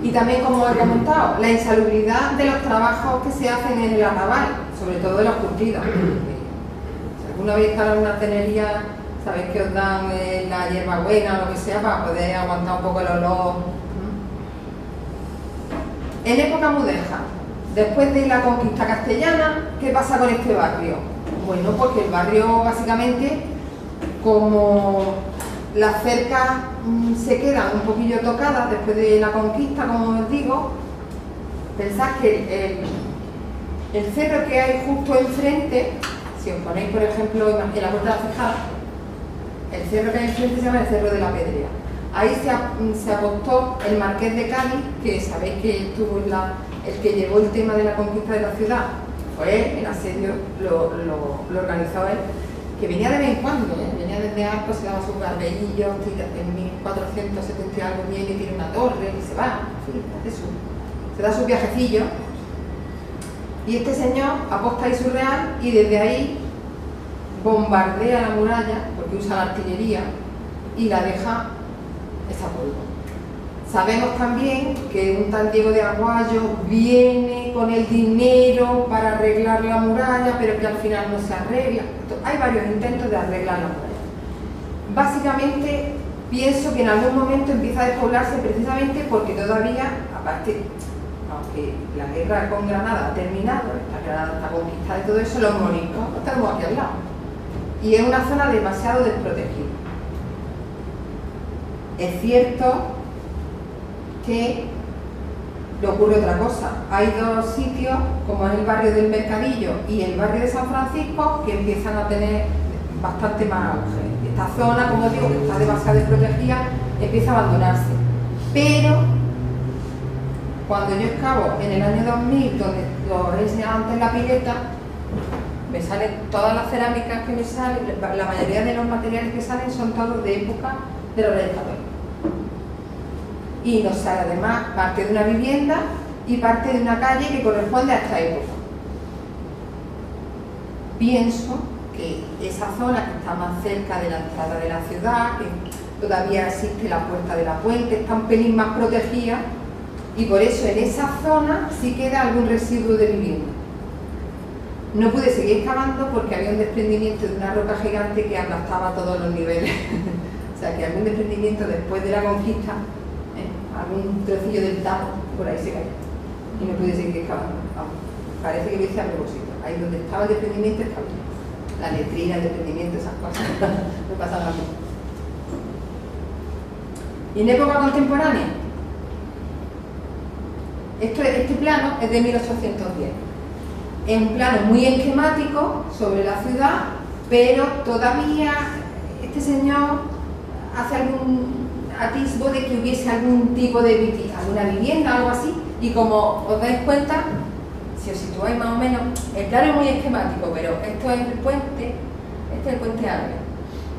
[SPEAKER 2] Y también, como he comentado, la insalubridad de los trabajos que se hacen en el arrabal, sobre todo de los curtidos. Si alguna vez estáis en una tenería, sabéis que os dan la hierbabuena o lo que sea para poder aguantar un poco el olor. En época mudéjar, después de la conquista castellana, ¿qué pasa con este barrio? Bueno, porque el barrio básicamente, como las cercas se quedan un poquillo tocadas después de la conquista, como os digo, pensad que el cerro que hay justo enfrente, si os ponéis por ejemplo en la Puerta de la Cejada, el cerro que hay enfrente se llama el Cerro de la Pedrea. Ahí se apostó el Marqués de Cádiz, que sabéis que estuvo el que llevó el tema de la conquista de la ciudad, fue el asedio, lo organizó él, que venía de vez en cuando, venía desde Arcos, se daba sus garbeillos, en 1470 y algo viene y tiene una torre y se va, se da sus viajecillos. Y este señor aposta ahí su real y desde ahí bombardea la muralla, porque usa la artillería, y la deja esa polvo. Sabemos también que un tal Diego de Aguayo viene con el dinero para arreglar la muralla, pero que al final no se arregla. Hay varios intentos de arreglar la muralla. Básicamente, pienso que en algún momento empieza a despoblarse precisamente porque todavía, aparte, aunque la guerra con Granada ha terminado, Granada está conquistada y todo eso, los moriscos estamos aquí al lado. Y es una zona demasiado desprotegida. Es cierto que le ocurre otra cosa. Hay dos sitios, como es el barrio del Mercadillo y el barrio de San Francisco, que empiezan a tener bastante más auge. Esta zona, como digo, que está demasiado desprotegida, empieza a abandonarse. Pero cuando yo excavo en el año 2000, donde lo he enseñado antes la pileta, me salen todas las cerámicas que me salen, la mayoría de los materiales que salen son todos de época de los Reyes Católicos. Y nos sale además parte de una vivienda y parte de una calle que corresponde a esta época. Pienso que esa zona que está más cerca de la entrada de la ciudad, que todavía existe la Puerta de la Puente, está un pelín más protegida y por eso en esa zona sí queda algún residuo de vivienda. No pude seguir excavando porque había un desprendimiento de una roca gigante que aplastaba todos los niveles. O sea que algún desprendimiento después de la conquista, algún trocillo del tamo por ahí se cayó y no pude seguir excavando. Parece que lo hice a propósito. Ahí donde estaba el desprendimiento estaba la letrina, el desprendimiento, esas cosas me pasaban a mí. Y en época contemporánea, este plano es de 1810. Es un plano muy esquemático sobre la ciudad, pero todavía este señor hace algún atisbo de que hubiese algún tipo de alguna vivienda, algo así, y como os dais cuenta, si os situáis más o menos, el plano es muy esquemático, pero esto es el puente, este es el puente árabe.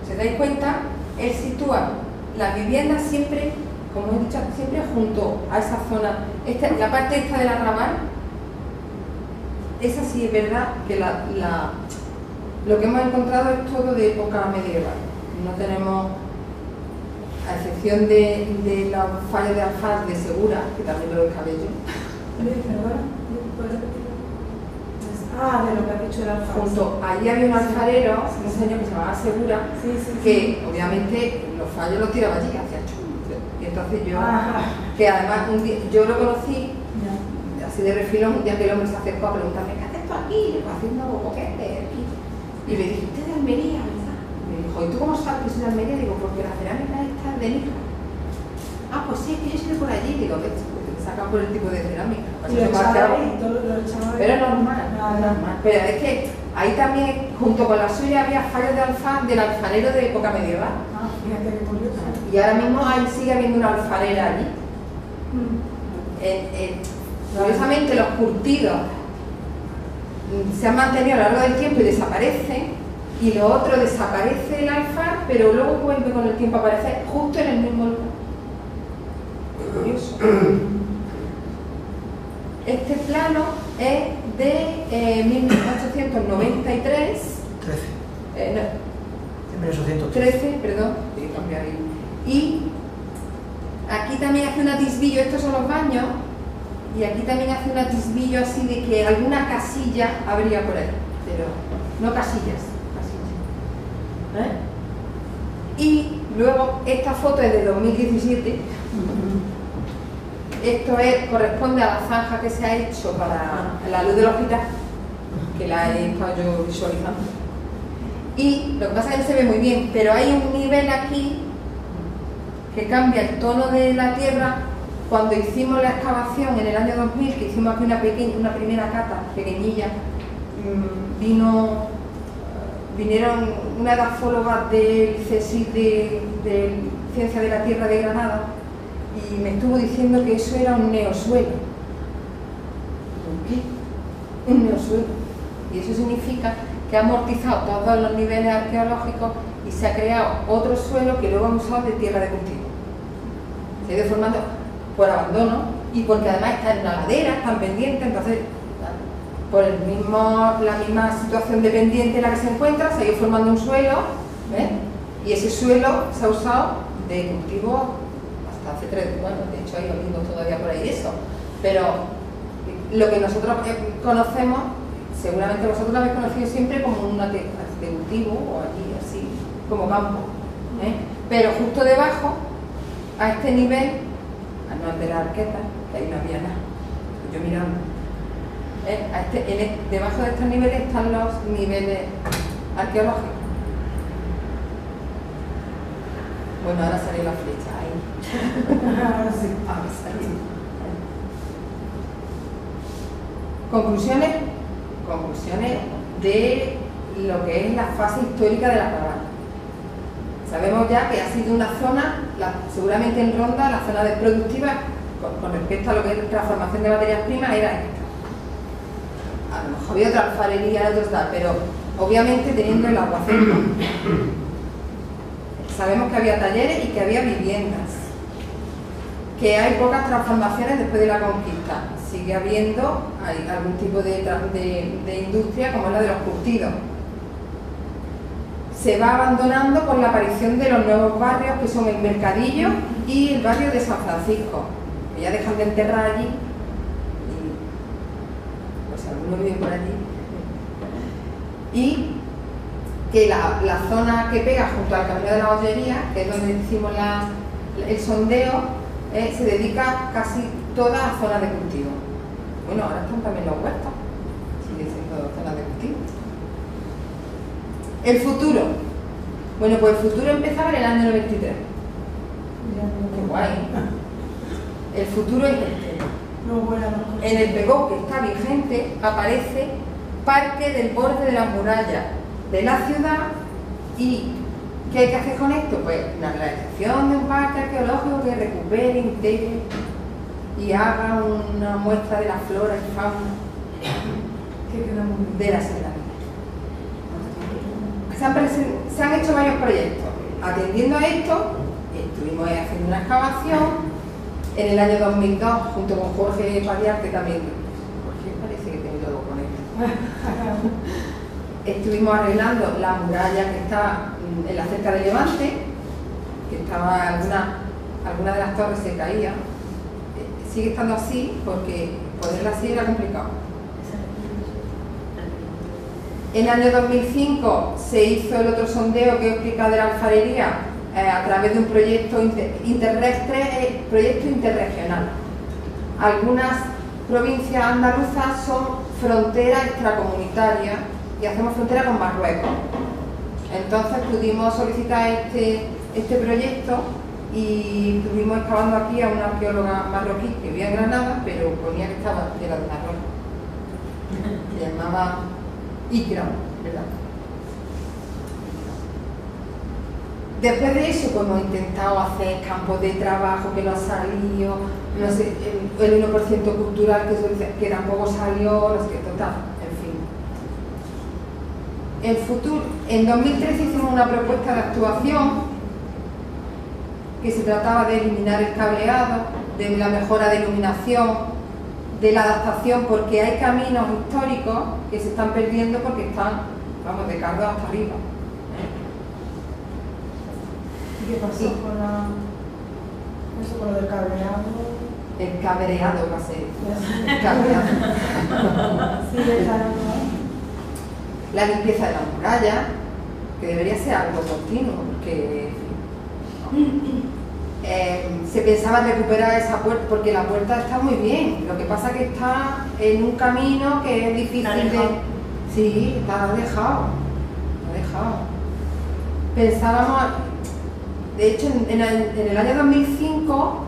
[SPEAKER 2] Si os dais cuenta, él sitúa las viviendas siempre, como he dicho, siempre junto a esa zona, la parte esta del arrabal, esa sí es verdad que lo que hemos encontrado es todo de época medieval. No tenemos, a excepción de los fallos de alfaz de Segura, que también lo excavé yo.
[SPEAKER 3] De lo que ha dicho el alfaz.
[SPEAKER 2] Junto, allí había un alfarero, un señor que se llamaba Segura, que obviamente los fallos los tiraba allí, hacia chum. Y entonces yo, que además un día, yo lo conocí, así de refilón, un día que el hombre se acercó a preguntarme, ¿qué haces tú aquí? Le digo, haciendo boquete aquí. Y le dije, ¿usted es de Almería, verdad? Me dijo, ¿y tú cómo sabes que soy de Almería? Digo, porque la cerámica está de Níjar. Ah, pues sí, es que yo soy de por allí. Digo, ¿qué? Te sacan por el tipo de cerámica. Pero normal, normal. Pero es que ahí también, junto con la suya, había fallos de alfaz del alfarero de época medieval.
[SPEAKER 3] Fíjate qué curioso.
[SPEAKER 2] Y ahora mismo ahí sigue habiendo una alfarera allí. Curiosamente, los curtidos se han mantenido a lo largo del tiempo y desaparecen, y lo otro desaparece el alfar, pero luego vuelve con el tiempo a aparecer justo en el mismo lugar. Curioso. Este plano es de 1893. 13, perdón, tengo que cambiar ahí. Y aquí también hace un atisbillo, estos son los baños, y aquí también hace un atisbillo así de que alguna casilla habría por ahí, pero no casillas. Y luego esta foto es de 2017. Esto corresponde a la zanja que se ha hecho para la luz del hospital, que la he estado yo visualizando. Y lo que pasa es que no se ve muy bien, pero hay un nivel aquí que cambia el tono de la tierra. Cuando hicimos la excavación en el año 2000, que hicimos aquí una primera cata pequeñilla, vinieron una edafóloga del CSIC de Ciencia de la Tierra de Granada y me estuvo diciendo que eso era un neosuelo. ¿Qué? Un neosuelo. Y eso significa que ha amortizado todos los niveles arqueológicos y se ha creado otro suelo que luego han usado de tierra de cultivo. Se ha ido formando por abandono y porque además está en una ladera, están pendientes, entonces por la misma situación de pendiente en la que se encuentra, se ha ido formando un suelo, ¿ves? Y ese suelo se ha usado de cultivo hasta hace 3, bueno, de hecho hay olivos todavía por ahí de eso, pero lo que nosotros conocemos, seguramente vosotros lo habéis conocido siempre como una de cultivo o allí así, como campo, ¿eh? Pero justo debajo, a este nivel, no el de la arqueta, que ahí no había nada, yo mirando, debajo de estos niveles están los niveles arqueológicos. Bueno, ahora sale la flecha ahí.
[SPEAKER 3] Ahora sí.
[SPEAKER 2] Ahora sale. Conclusiones de lo que es la fase histórica de la cabaña. Sabemos ya que ha sido una zona, seguramente en Ronda, la zona productiva con respecto a lo que es transformación de materias primas era esta. A lo mejor había otra alfarería, otros tal, pero obviamente teniendo el agua cerca. Sabemos que había talleres y que había viviendas, que hay pocas transformaciones después de la conquista. Sigue habiendo algún tipo de industria como es la de los curtidos. Se va abandonando con la aparición de los nuevos barrios que son el Mercadillo y el barrio de San Francisco, que ya dejan de enterrar allí, y pues algunos viven por allí, y que la zona que pega junto al Camino de la Bollería, que es donde hicimos el sondeo, se dedica casi toda a zonas de cultivo. Bueno, ahora están también los huertos, sigue siendo zonas de cultivo. El futuro. Bueno, pues el futuro empezaba en el año 93. Qué guay. El futuro es este. En el PEGO, que está vigente, aparece Parque del Borde de la Muralla de la ciudad. ¿Y qué hay que hacer con esto? Pues la realización de un parque arqueológico que recupere, integre y haga una muestra de la flora y fauna de la ciudad. Se han hecho varios proyectos. Atendiendo a esto, estuvimos haciendo una excavación en el año 2002 junto con Jorge Padiar, que también... Jorge parece que tiene todo con esto. Estuvimos arreglando la muralla que está en la cerca de Levante, que estaba alguna de las torres se caía. Sigue estando así porque ponerla así era complicado. En el año 2005 se hizo el otro sondeo que he explicado de la alfarería a través de un proyecto interregional. Algunas provincias andaluzas son frontera extracomunitaria y hacemos frontera con Marruecos. Entonces pudimos solicitar este proyecto y estuvimos excavando aquí a una arqueóloga marroquí que vivía en Granada, pero ponía que estaba de la de Marruecos. Se llamaba Ikram, ¿verdad? Después de eso, pues hemos intentado hacer campos de trabajo que no ha salido, no sé, el 1% cultural que tampoco salió, no sé qué, total, en fin. El futuro, en 2013 hicimos una propuesta de actuación que se trataba de eliminar el cableado, de la mejora de iluminación, de la adaptación, porque hay caminos históricos que se están perdiendo porque están, vamos, de Cardo hasta arriba.
[SPEAKER 3] ¿Y qué pasó con lo del cableado?
[SPEAKER 2] El cabreado va a ser. El cabreado.
[SPEAKER 3] Sí,
[SPEAKER 2] la limpieza de la muralla, que debería ser algo continuo, porque se pensaba recuperar esa puerta, porque la puerta está muy bien, lo que pasa es que está en un camino que es difícil de... Sí, está alejado. Pensábamos, de hecho en el año 2005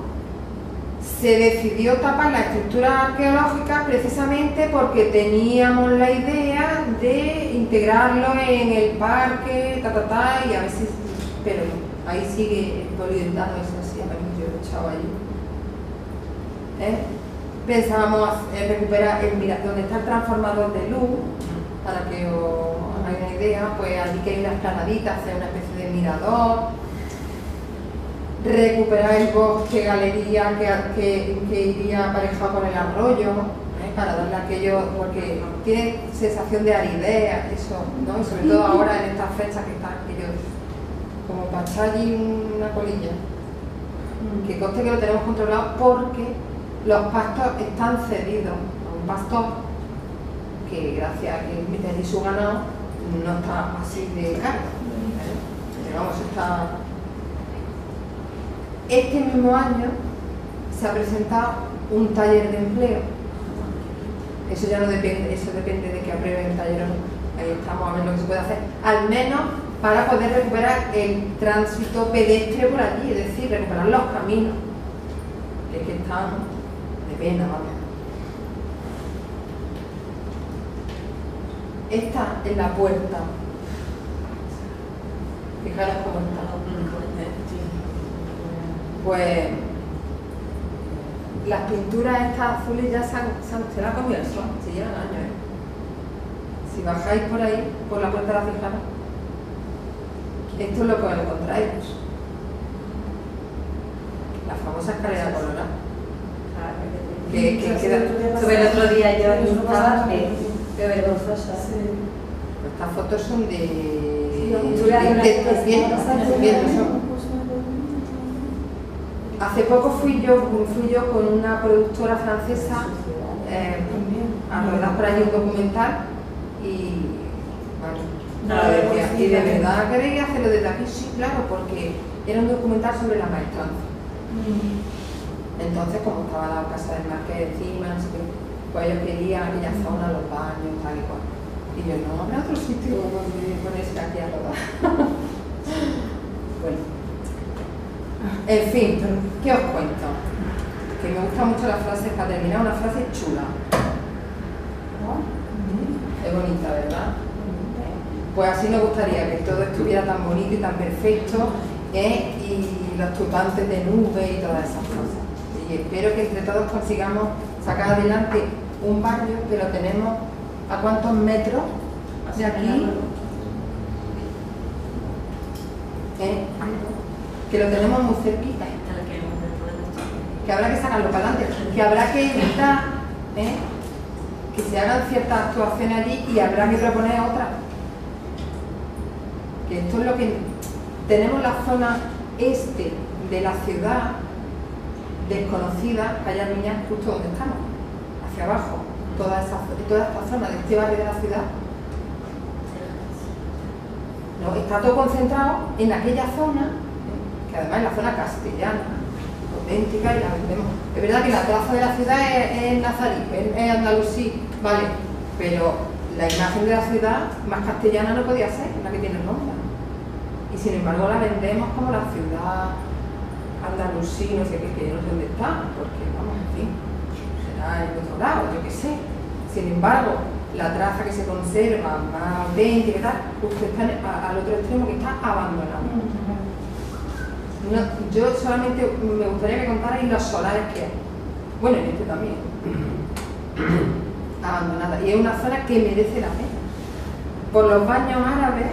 [SPEAKER 2] se decidió tapar la estructura arqueológica precisamente porque teníamos la idea de integrarlo en el parque, y a ver si... Pero ahí sigue el poliuretano, eso sí, amarillo echado allí. Pensábamos recuperar donde está el transformador de luz, para que os hagáis una idea, pues allí que hay unas planaditas, hacer una especie de mirador. Recuperar el bosque galería que iría aparejado con el arroyo, para darle aquello, porque tiene sensación de aridez, eso, ¿no? Y sobre todo ahora en estas fechas que están aquello, como para echar allí una colilla. Que conste que lo tenemos controlado porque los pastos están cedidos a un pastor que gracias a que mete allí su ganado no está así de caro. Vamos, está... Este mismo año se ha presentado un taller de empleo. Eso ya no depende, eso depende de que aprueben el taller o no. Ahí estamos a ver lo que se puede hacer. Al menos para poder recuperar el tránsito pedestre por allí, es decir, recuperar los caminos, que es que están de pena, ¿vale? Esta es la puerta. Fijaros cómo está. Pues las pinturas estas azules ya se la ha comido el sol, se llevan años. Si bajáis por ahí, por la puerta de la Fijana, esto es lo que os encontráis. La famosa escalera colorada. Que queda...
[SPEAKER 6] Sobre el otro día yo estaba qué vergonzosa.
[SPEAKER 2] Estas fotos son de hace poco fui yo con una productora francesa a rodar por allí un documental y bueno, y de verdad queréis hacerlo desde aquí, sí, claro, porque era un documental sobre la maestranza. Entonces, como estaba la casa del marqués encima, no sé qué, pues ellos querían aquella zona, los baños, tal y cual. Y yo, no, habrá otro sitio donde ponerse aquí a rodar. Bueno, en fin, ¿qué os cuento? Que me gusta mucho la frase, para terminar, una frase chula. Es bonita, ¿verdad? Pues así me gustaría que todo estuviera tan bonito y tan perfecto, y los tutantes de nube y todas esas cosas. Y espero que entre todos consigamos sacar adelante un barrio que lo tenemos a cuántos metros de aquí, que lo tenemos muy cerquita, que habrá que sacarlo para adelante, que habrá que evitar que se hagan ciertas actuaciones allí y habrá que proponer otras. Que esto es lo que tenemos, la zona este de la ciudad desconocida, allá niñas justo donde estamos, hacia abajo, toda esta zona de este barrio de la ciudad, no, está todo concentrado en aquella zona, que además es la zona castellana, auténtica, y la vendemos. Es verdad que la plaza de la ciudad es nazarí, es andalusí, vale, pero la imagen de la ciudad más castellana no podía ser, la que tiene Ronda. Y sin embargo la vendemos como la ciudad andalusí, no sé qué, que yo no sé dónde está, porque vamos, en fin, será en otro lado, yo qué sé. Sin embargo, la traza que se conserva, más auténtica y tal, justo está al otro extremo, que está abandonado. No, yo solamente me gustaría que contarais los solares que hay. Bueno, en este también. Abandonada. Y es una zona que merece la pena. Por los baños árabes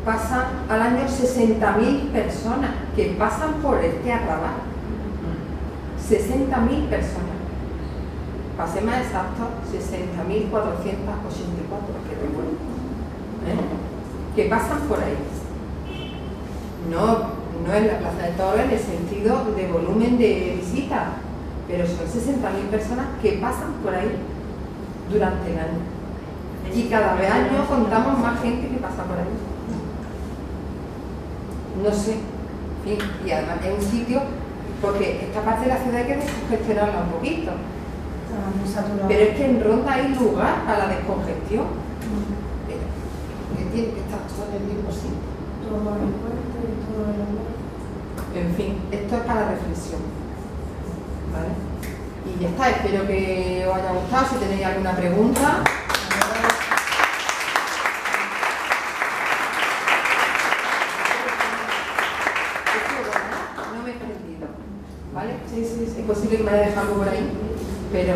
[SPEAKER 2] pasan al año 60.000 personas que pasan por este arrabal. 60.000 personas. Para ser más exacto, 60.484, que recuerdo. Que pasan por ahí. No es la Plaza de Toros en el sentido de volumen de visitas, pero son 60.000 personas que pasan por ahí durante el año. Y cada año contamos más gente que pasa por ahí. No sé, en fin, y además es un sitio, porque esta parte de la ciudad hay que descongestionarla un poquito. Pero es que en Ronda hay lugar a la descongestión. Tiene que estar todo en el mismo sitio. En fin, esto es para reflexión. ¿Vale? Y ya está, espero que os haya gustado. Si tenéis alguna pregunta. No me he perdido. ¿Vale? Sí. Es posible que me haya dejado algo por ahí. Pero,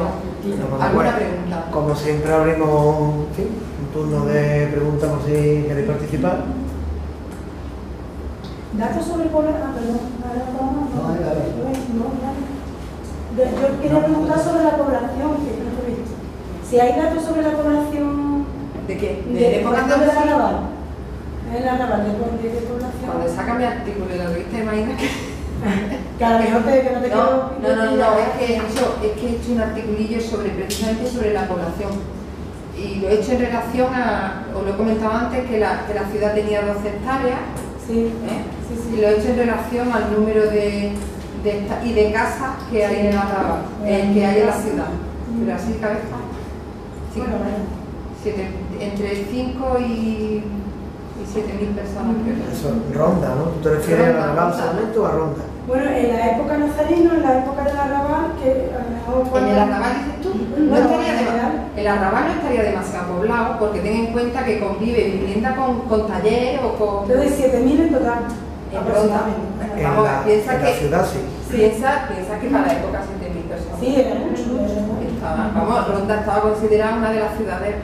[SPEAKER 2] ¿alguna pregunta?
[SPEAKER 1] Como siempre abrimos, en fin, un turno de preguntas por si queréis participar.
[SPEAKER 3] Datos sobre población. Yo quería preguntar sobre la población, que no te he visto. Si hay datos sobre la población.
[SPEAKER 2] ¿De qué?
[SPEAKER 3] ¿De época de la Arrabal? ¿El Arrabal de población?
[SPEAKER 2] Cuando saca mi artículo y la revista de Maína,
[SPEAKER 3] Que a lo mejor que no te quiero.
[SPEAKER 2] No, es que he hecho un articulillo precisamente sobre la población. Y lo he hecho en relación a, os lo he comentado antes, que la ciudad tenía 12 hectáreas.
[SPEAKER 3] Sí.
[SPEAKER 2] Y lo he hecho en relación al número de casas que hay en el Arrabal, que hay en la ciudad. Pero así cabeza. Sí,
[SPEAKER 3] bueno,
[SPEAKER 2] entre 5 y 7.000 personas.
[SPEAKER 1] Eso, Ronda, ¿no? ¿Tú te refieres al Arrabal solamente o a Ronda?
[SPEAKER 3] Bueno, en la época nazarina, en la época del Arrabal, que a lo mejor...
[SPEAKER 2] En el arrabal, dices tú,
[SPEAKER 3] No,
[SPEAKER 2] el arrabal no estaría demasiado poblado, porque ten en cuenta que convive vivienda con taller o con...
[SPEAKER 3] Pero de 7.000 en total,
[SPEAKER 2] En
[SPEAKER 3] aproximadamente.
[SPEAKER 2] Vamos, piensa
[SPEAKER 1] en la
[SPEAKER 2] que...
[SPEAKER 1] ciudad sí.
[SPEAKER 2] Piensa que para la época 7.000 personas.
[SPEAKER 3] Sí, era mucho.
[SPEAKER 2] Vamos, Ronda estaba considerada una de las ciudades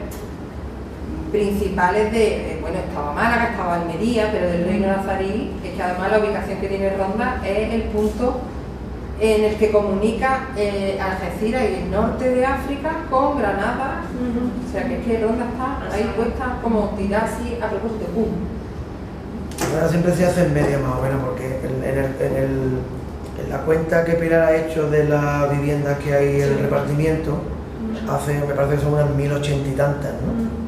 [SPEAKER 2] principales de... Bueno, estaba Málaga, estaba Almería, pero del Reino Nazarí, es que además la ubicación que tiene Ronda es el punto en el que comunica Algeciras y el norte de África con Granada. O sea que es que Ronda está ahí puesta como tirada así a propósito, ¡pum!
[SPEAKER 1] Ahora siempre se hace en media más o menos, porque en la cuenta que Pilar ha hecho de las viviendas que hay en el repartimiento, me parece que son unas 1080 y tantas, ¿no?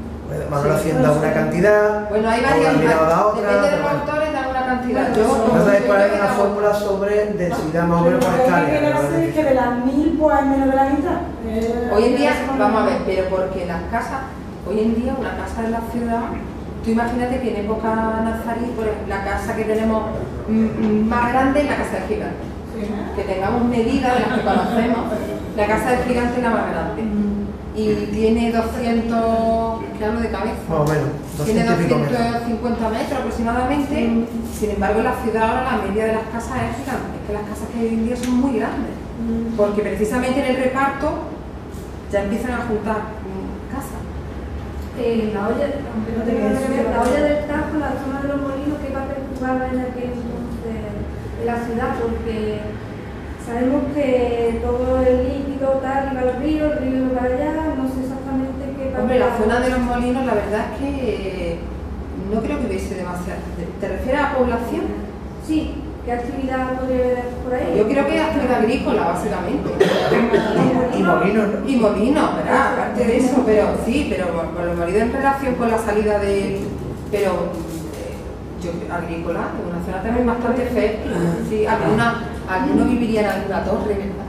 [SPEAKER 1] Manuel Hacienda una cantidad,
[SPEAKER 2] Bueno, hay varias,
[SPEAKER 1] otra,
[SPEAKER 2] depende de los autores, dan una cantidad.
[SPEAKER 1] Entonces hay para una fórmula sobre densidad más o menos por
[SPEAKER 3] Lo que quiere
[SPEAKER 1] hectárea.
[SPEAKER 3] hacer es que de las 1.000 pues hay menos de la mitad.
[SPEAKER 2] Hoy en día, vamos a ver, pero porque las casas, hoy en día una casa en la ciudad, tú imagínate que en época nazarí, por ejemplo, la casa que tenemos más grande es la casa del gigante. Que tengamos medidas de las que conocemos, la casa del gigante es la más grande. Y tiene 200, que hablo de cabeza,
[SPEAKER 1] Más o menos,
[SPEAKER 2] tiene
[SPEAKER 1] 200 y pico metros.
[SPEAKER 2] 250 metros aproximadamente. Sin embargo, en la ciudad ahora la media de las casas es gigante, es que las casas que hay hoy en día son muy grandes, porque precisamente en el reparto ya empiezan a juntar casas.
[SPEAKER 6] La olla del Tajo, la zona de los molinos, ¿qué papel jugaba en aquel entonces en la ciudad? Porque sabemos que todo el líquido tal iba al río, el río iba para allá, no sé exactamente qué papel.
[SPEAKER 2] Hombre, la zona de los molinos, la verdad es que no creo que hubiese demasiado. ¿Te refieres a población?
[SPEAKER 6] Sí, ¿qué actividad podría haber por ahí?
[SPEAKER 2] Yo creo que es actividad agrícola, básicamente.
[SPEAKER 1] Y molinos, ¿no?
[SPEAKER 2] Y molinos, ¿verdad? Aparte de eso, pero sí, pero con los molinos en relación con la salida de... Pero yo agrícola, en una zona también bastante fértil. Sí, algunos vivirían en alguna torre, ¿verdad?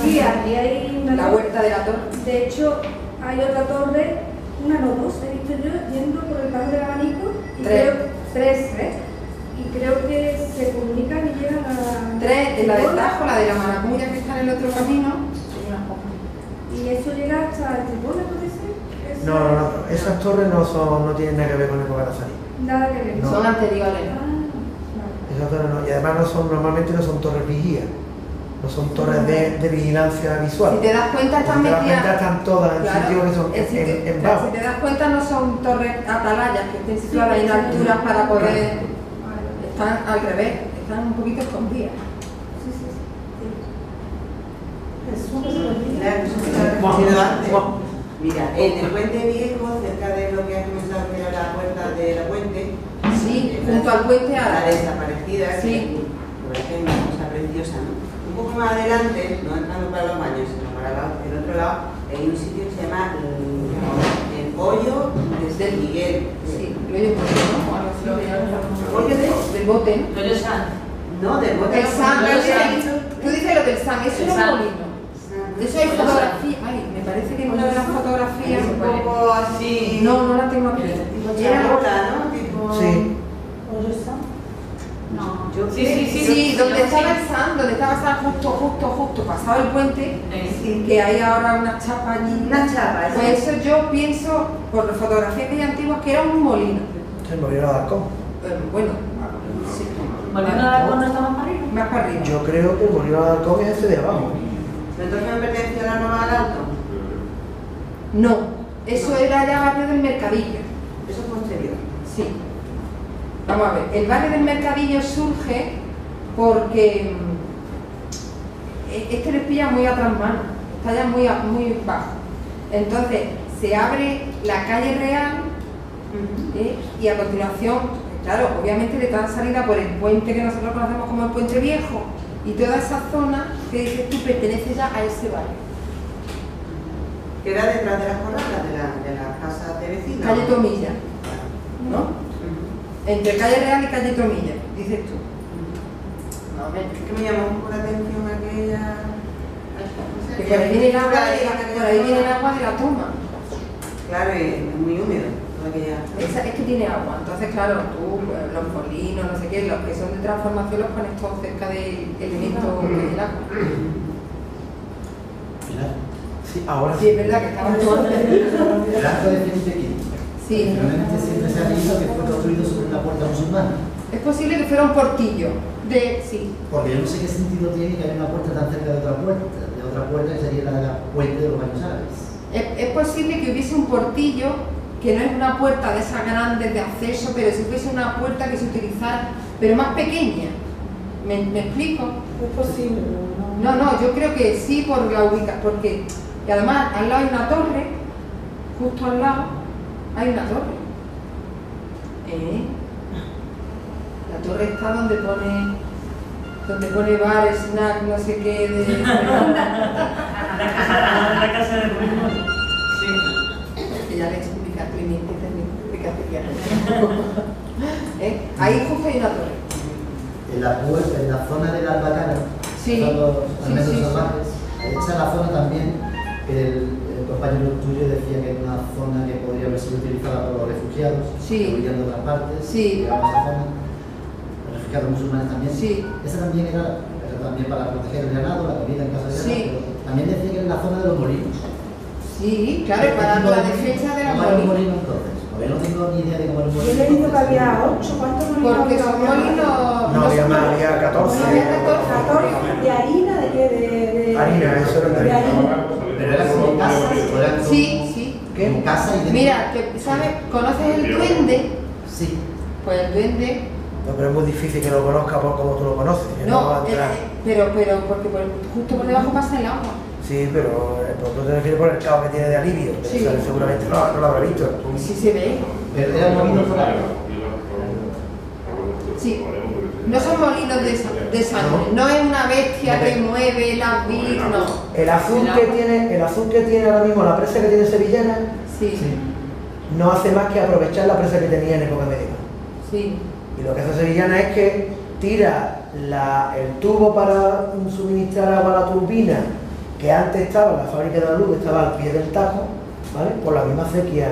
[SPEAKER 6] Sí, aquí hay una
[SPEAKER 2] La huerta de la torre.
[SPEAKER 6] De hecho, hay otra torre, una no dos, he visto yo, yendo por el Paso del Abanico. Y
[SPEAKER 2] Tres.
[SPEAKER 6] Tres. Y creo que se comunican y llegan a...
[SPEAKER 2] Tres, de la del Tajo, la de la Maracuya que está en el otro camino.
[SPEAKER 6] Y eso llega hasta el Tribuna, puede ser.
[SPEAKER 1] No, esas torres no tienen nada que ver con el época nazarí.
[SPEAKER 6] Nada que ver.
[SPEAKER 1] No.
[SPEAKER 2] Son anteriores.
[SPEAKER 1] Esas torres no, y además normalmente no son torres vigías, no son torres de vigilancia visual.
[SPEAKER 2] Si te das cuenta, están
[SPEAKER 1] Si te das cuenta,
[SPEAKER 2] metidas.
[SPEAKER 1] están todas en sitios que son en bajo.
[SPEAKER 2] Si te das cuenta, no son torres atalayas que estén situadas en alturas para poder. Están al revés, están un poquito escondidas.
[SPEAKER 7] Mira, en el puente viejo, cerca de lo que has comentado que era la puerta de la puente,
[SPEAKER 2] Sí, junto al puente
[SPEAKER 7] la
[SPEAKER 2] árabe.
[SPEAKER 7] desaparecida,
[SPEAKER 2] Sí.
[SPEAKER 7] me parece una cosa preciosa, ¿no? Un poco más adelante, no entrando para los baños, sino para el otro lado, hay un sitio que se llama el Pollo de San Miguel.
[SPEAKER 2] Sí, lo he oído, ¿no? O algo así lo llaman.
[SPEAKER 7] ¿Pollo de?
[SPEAKER 2] Del bote, ¿no?
[SPEAKER 8] Pero San.
[SPEAKER 7] No, del bote.
[SPEAKER 2] El San,
[SPEAKER 8] no,
[SPEAKER 2] tú dices lo del San, eso
[SPEAKER 8] El
[SPEAKER 2] es un
[SPEAKER 8] San.
[SPEAKER 2] molino. Eso hay fotografía. Ay, me parece que en una de las fotografías.
[SPEAKER 7] Un poco así.
[SPEAKER 2] No la tengo aquí. Era
[SPEAKER 7] charola, ¿no? Tipo...
[SPEAKER 1] Sí.
[SPEAKER 8] No.
[SPEAKER 7] Yo
[SPEAKER 2] Sí, donde estaba el San, donde estaba el San justo, pasado el puente, que hay ahora una chapa allí.
[SPEAKER 7] Una chapa, ¿sí?
[SPEAKER 2] Pues eso yo pienso, por las fotografías que hay antiguas, que era un molino.
[SPEAKER 1] El molino de Alarcón.
[SPEAKER 2] Bueno, sí,
[SPEAKER 8] Molino de Aragón no está más para arriba.
[SPEAKER 2] más para arriba.
[SPEAKER 1] Yo creo que el molino de Alarcón es ese de abajo.
[SPEAKER 7] Entonces no pertenece a la Nueva del Alto.
[SPEAKER 2] No, eso era ya barrio del Mercadillo.
[SPEAKER 7] Eso es posterior.
[SPEAKER 2] Sí. Vamos a ver, el barrio del Mercadillo surge porque este les pilla muy a trasmano, está ya muy bajo. Entonces se abre la calle Real y a continuación, claro, obviamente le dan salida por el puente que nosotros conocemos como el Puente Viejo y toda esa zona que dices tú pertenece ya a ese barrio.
[SPEAKER 7] Queda detrás de las corralas de la casa de vecinos.
[SPEAKER 2] Calle Tomilla, ¿no? Entre calle Real y calle Tomilla, dices tú. No,
[SPEAKER 7] Es que me llamó un poco la atención aquella...
[SPEAKER 2] que por ahí viene el agua de la toma.
[SPEAKER 7] Claro, y es muy húmedo. Toda aquella...
[SPEAKER 2] Es que tiene agua, entonces claro, tú, los molinos, no sé qué, los que son de transformación los pones todos cerca del elemento que es el agua.
[SPEAKER 1] Sí, ahora
[SPEAKER 2] Sí, es verdad que estaban todos.
[SPEAKER 5] El arco de Felipe V.
[SPEAKER 2] Sí.
[SPEAKER 5] Realmente siempre se ha leído que fue construido sobre una puerta musulmana.
[SPEAKER 2] Es posible que fuera un portillo. Sí.
[SPEAKER 5] Porque yo no sé qué sentido tiene que haya una puerta tan cerca de otra puerta que sería la de la puente de los baños árabes.
[SPEAKER 2] Es posible que hubiese un portillo que no es una puerta de esas grandes de acceso, pero si fuese una puerta que se utilizara, pero más pequeña. ¿Me explico?
[SPEAKER 3] Es posible, pero
[SPEAKER 2] No, yo creo que sí por la ubicación, porque y además al lado hay una torre, justo al lado hay una torre. La torre está donde pone bar, snack, no sé qué de...
[SPEAKER 8] La casa de Ruiz.
[SPEAKER 2] Que ya le explica ahí justo hay una torre.
[SPEAKER 5] En la zona de la Albacana,
[SPEAKER 2] Sí,
[SPEAKER 5] son los
[SPEAKER 2] sí,
[SPEAKER 5] almendros
[SPEAKER 2] sí,
[SPEAKER 5] salvajes. Esa es la zona también que el compañero tuyo decía que es una zona que podría haber sido utilizada por los refugiados,
[SPEAKER 2] Sí.
[SPEAKER 5] que huían de otras partes,
[SPEAKER 2] Sí.
[SPEAKER 5] llegaban a esa zona. Los refugiados musulmanes también.
[SPEAKER 2] Sí.
[SPEAKER 5] Esa también era también para proteger el ganado, la comida en casa de ganado,
[SPEAKER 2] Sí.
[SPEAKER 5] pero también decía que era en la zona de los molinos.
[SPEAKER 2] Sí, claro, para la defensa de la
[SPEAKER 5] ¿Cómo era un
[SPEAKER 2] molina.
[SPEAKER 5] molino entonces? Porque no tengo ni idea de cómo era un
[SPEAKER 3] yo
[SPEAKER 5] molino.
[SPEAKER 3] he leído que
[SPEAKER 5] entonces.
[SPEAKER 3] había 8, ¿cuántos molinos
[SPEAKER 2] Porque
[SPEAKER 3] había?
[SPEAKER 2] son molinos...
[SPEAKER 1] No había más, había 14.
[SPEAKER 2] No había 14.
[SPEAKER 3] 14 de harina, ¿de qué? De
[SPEAKER 1] Harina, eso era de
[SPEAKER 3] de
[SPEAKER 1] harina.
[SPEAKER 5] Pero era como en casa, o era como
[SPEAKER 2] Sí.
[SPEAKER 1] ¿Qué?
[SPEAKER 5] en casa y dentro.
[SPEAKER 2] Mira, ¿sabes? ¿Conoces el duende?
[SPEAKER 5] Sí.
[SPEAKER 2] Pues el duende...
[SPEAKER 1] No, pero es muy difícil que lo conozca por como tú lo conoces. Que no va a entrar.
[SPEAKER 2] pero porque justo por debajo pasa el agua.
[SPEAKER 1] Sí, pero tú te refieres por el cabo que tiene de alivio.
[SPEAKER 2] Sí.
[SPEAKER 1] O sea, seguramente no lo habrá visto.
[SPEAKER 2] Sí se ve.
[SPEAKER 5] Pero era molino por agua.
[SPEAKER 2] Sí. No son molinos de sangre. No es una bestia que mueve las vid, no.
[SPEAKER 1] El azul que tiene ahora mismo la presa que tiene Sevillana
[SPEAKER 2] Sí.
[SPEAKER 1] no hace más que aprovechar la presa que tenía en época medieval.
[SPEAKER 2] Sí.
[SPEAKER 1] Y lo que hace Sevillana es que tira el tubo para suministrar agua a la turbina que antes estaba en la fábrica de la luz, que estaba al pie del Tajo, ¿vale? Por la misma acequia